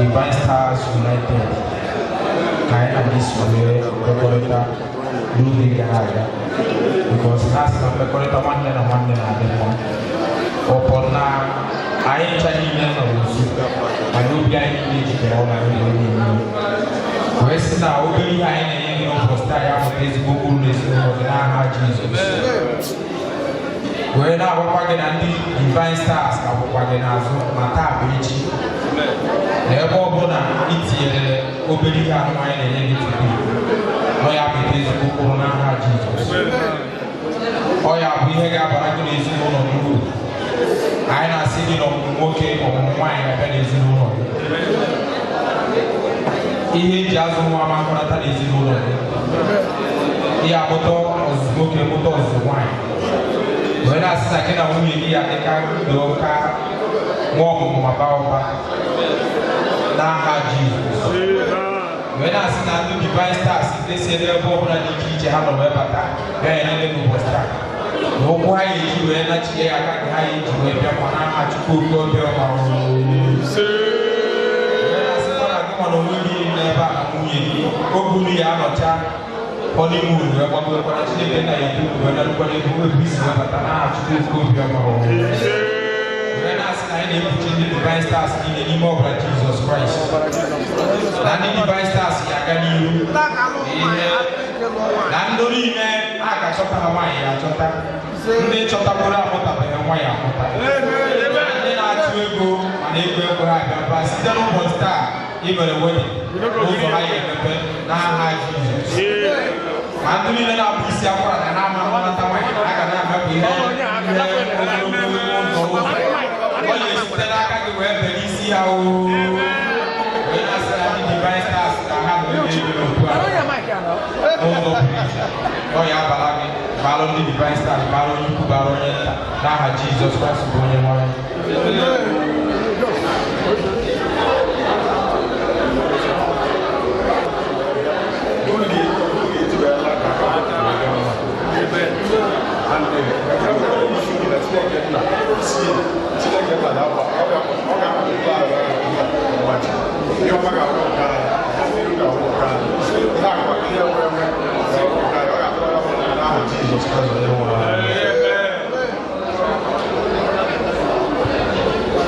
Divine Stars United. Kind of this way, the Blue Ganaga, because last time the correct one and one. Upon now. I ain't telling you I don't be engaged in all I really West now, we are in a post. I have Facebook, Jesus. We're now working on the Divine Stars, our Waganazo, Mata Beach. Never Bona, it's here, Obedica, mine, and anything. I have Facebook, Jesus. Oh, yeah, we have a is on you. I am sitting on okay on wine and is in one. He just one man is in one. He have a smoking bottles of wine. When I second a woman here, I can't do a car, walk about now, Jesus. When I stand the Divine Stars, they say they're born and the teacher have a web attack. Then was that. No, why you were not here? I can't hide you with your man. To cook your honeymoon, Divine Stars in the name of Jesus Christ. And the Divine Stars, you Nandori man, I got shot Hawaii, I shot up. They shot up without what I ego mana ego ego ha bịaba site n'ụbọchị taa ịbere wedding ụzọ ha ga-emepe n'aha Jizọs. Ma ndị niile na-abụ isi akwara na na-ama nnata nwanyị a ga na-amepụ ihe ụzọ ọ ga-esite n'aka gị wee bere isi ya o wee na-asị na ndị divine stars ka ha bụ ndị ebe n'okwu ahụ n'ụzọ pụrụ iche. Ọ ya abara gị baro ndị divine stars baro onye ukwu baro onye nta n'aha Jizọs Kraịst bụ onye nwanyị.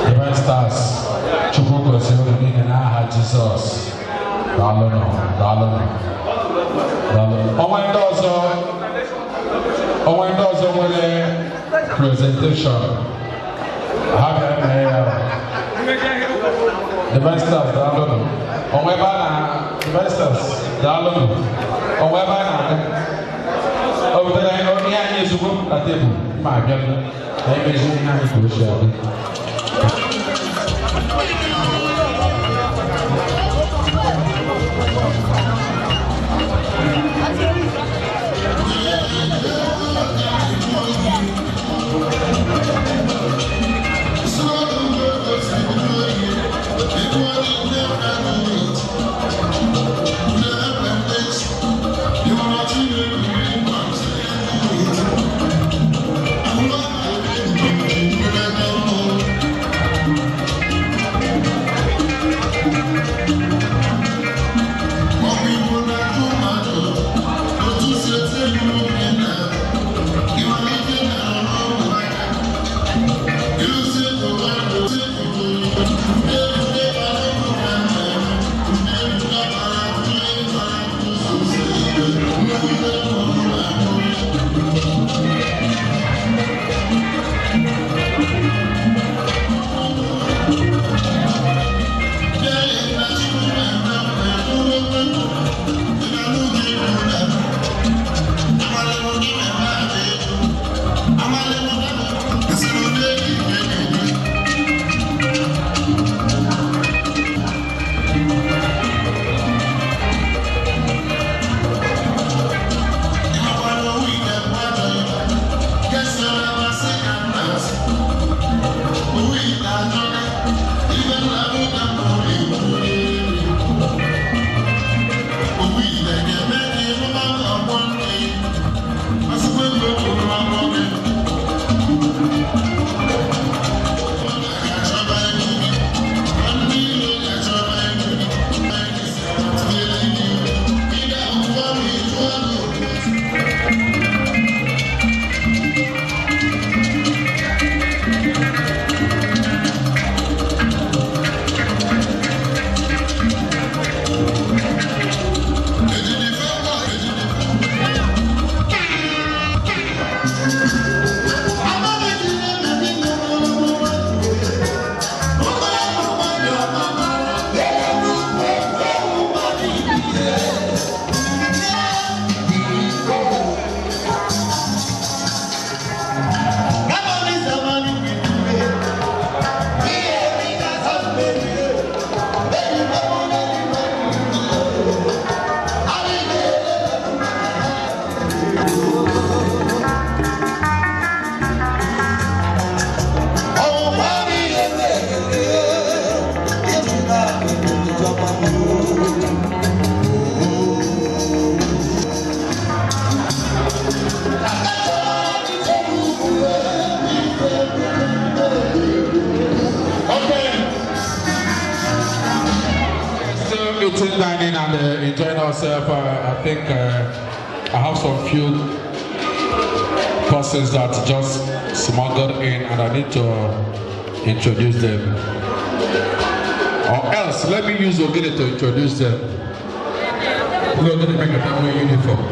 Divine stars, Chukwu gọzie unu niile n'aha Jizọs. Daalụnụ, daalụnụ, daalụnụ. Onwe ndị ọzọ nwere presentation. Ha ga-eme ya. Divine stars, daalụnụ. Onwe ebe a na Divine stars, daalụnụ. Onwe ebe a na-aga. Ọ butere ihe anyị ezugbo na tebụl ma abịa na imezi ihe anyị ka o si adị. Eating, dining, and enjoying ourselves. I think I have some few persons that just smuggled in, and I need to introduce them. Or else, let me use Ogede to introduce them. We're going to make a family uniform.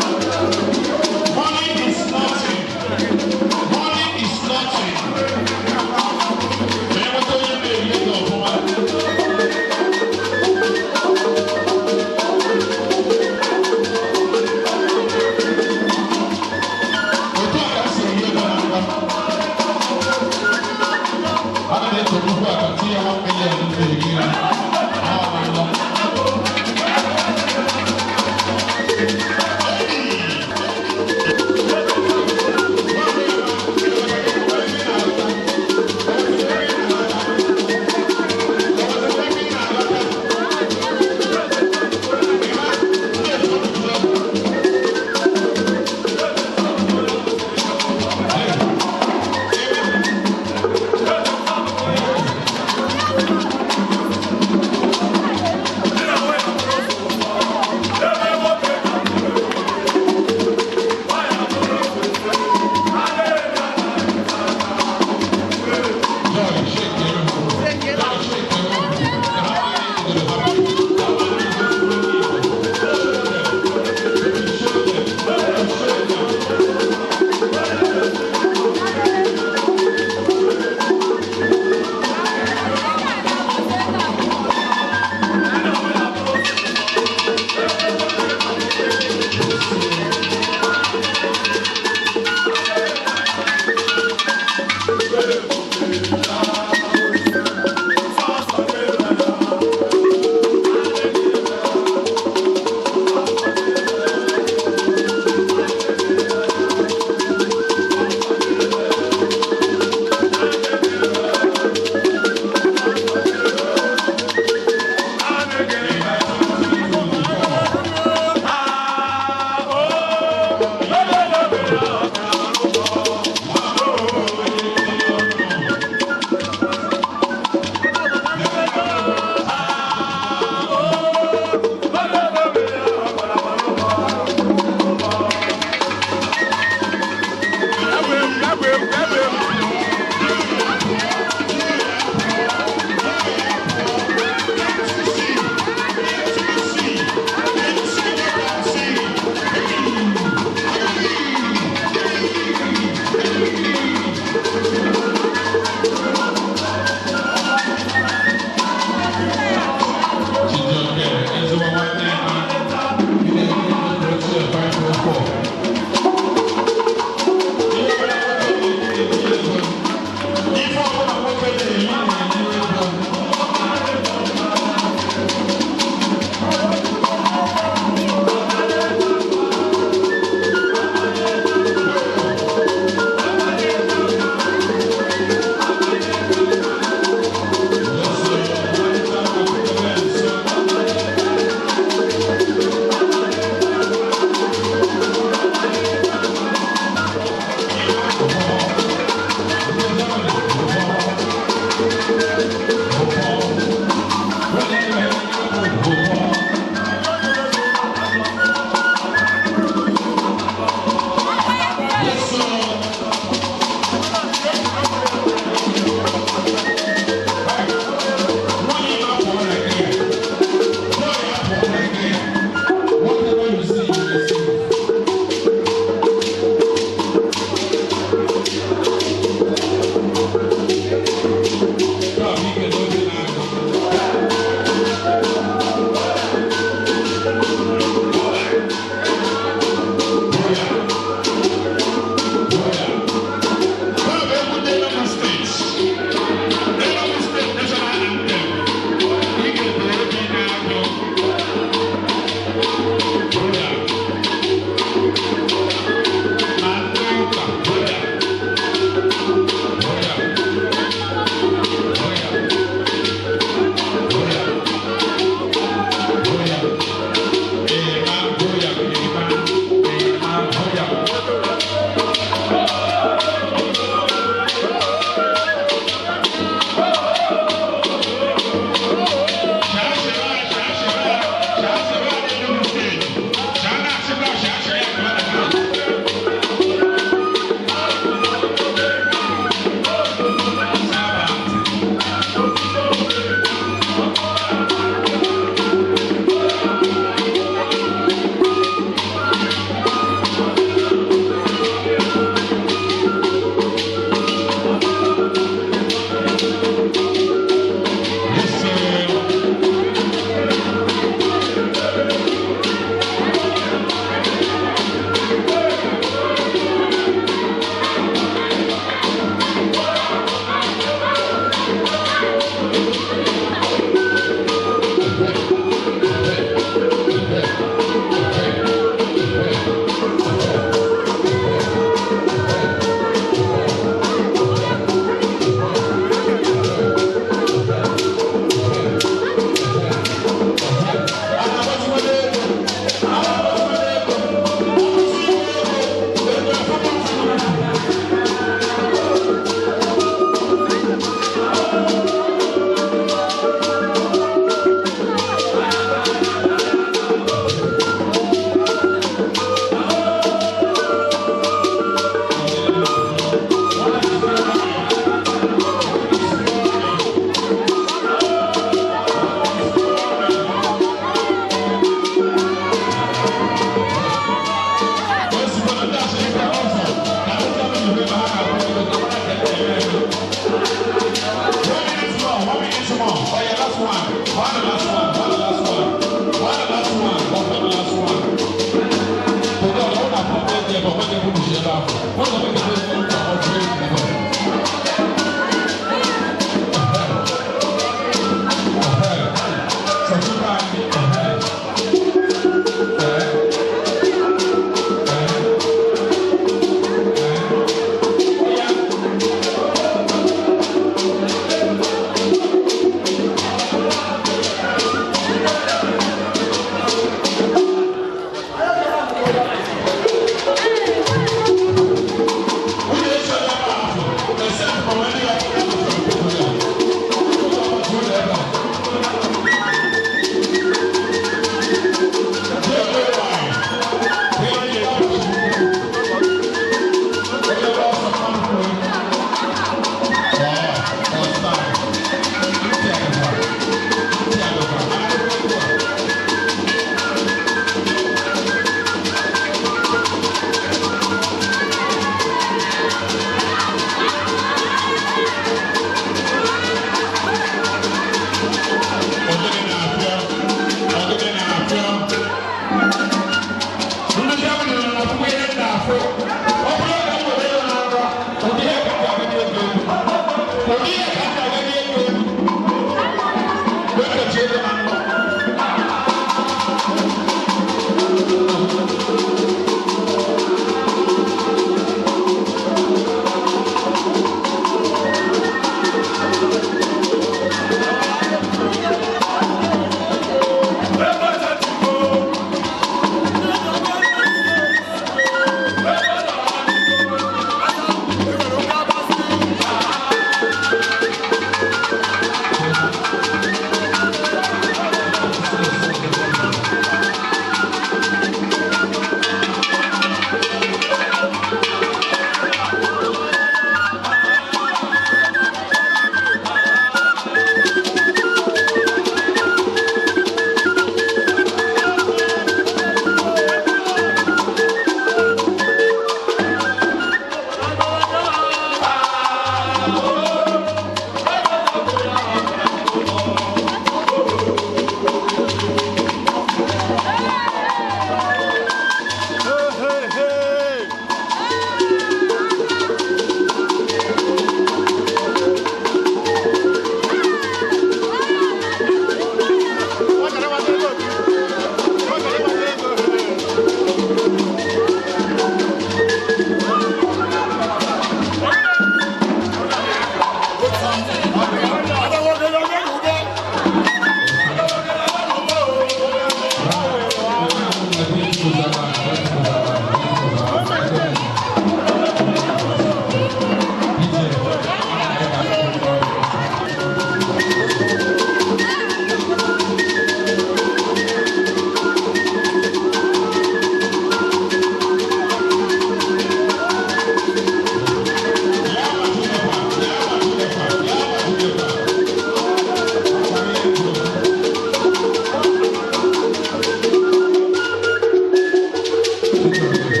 Which one?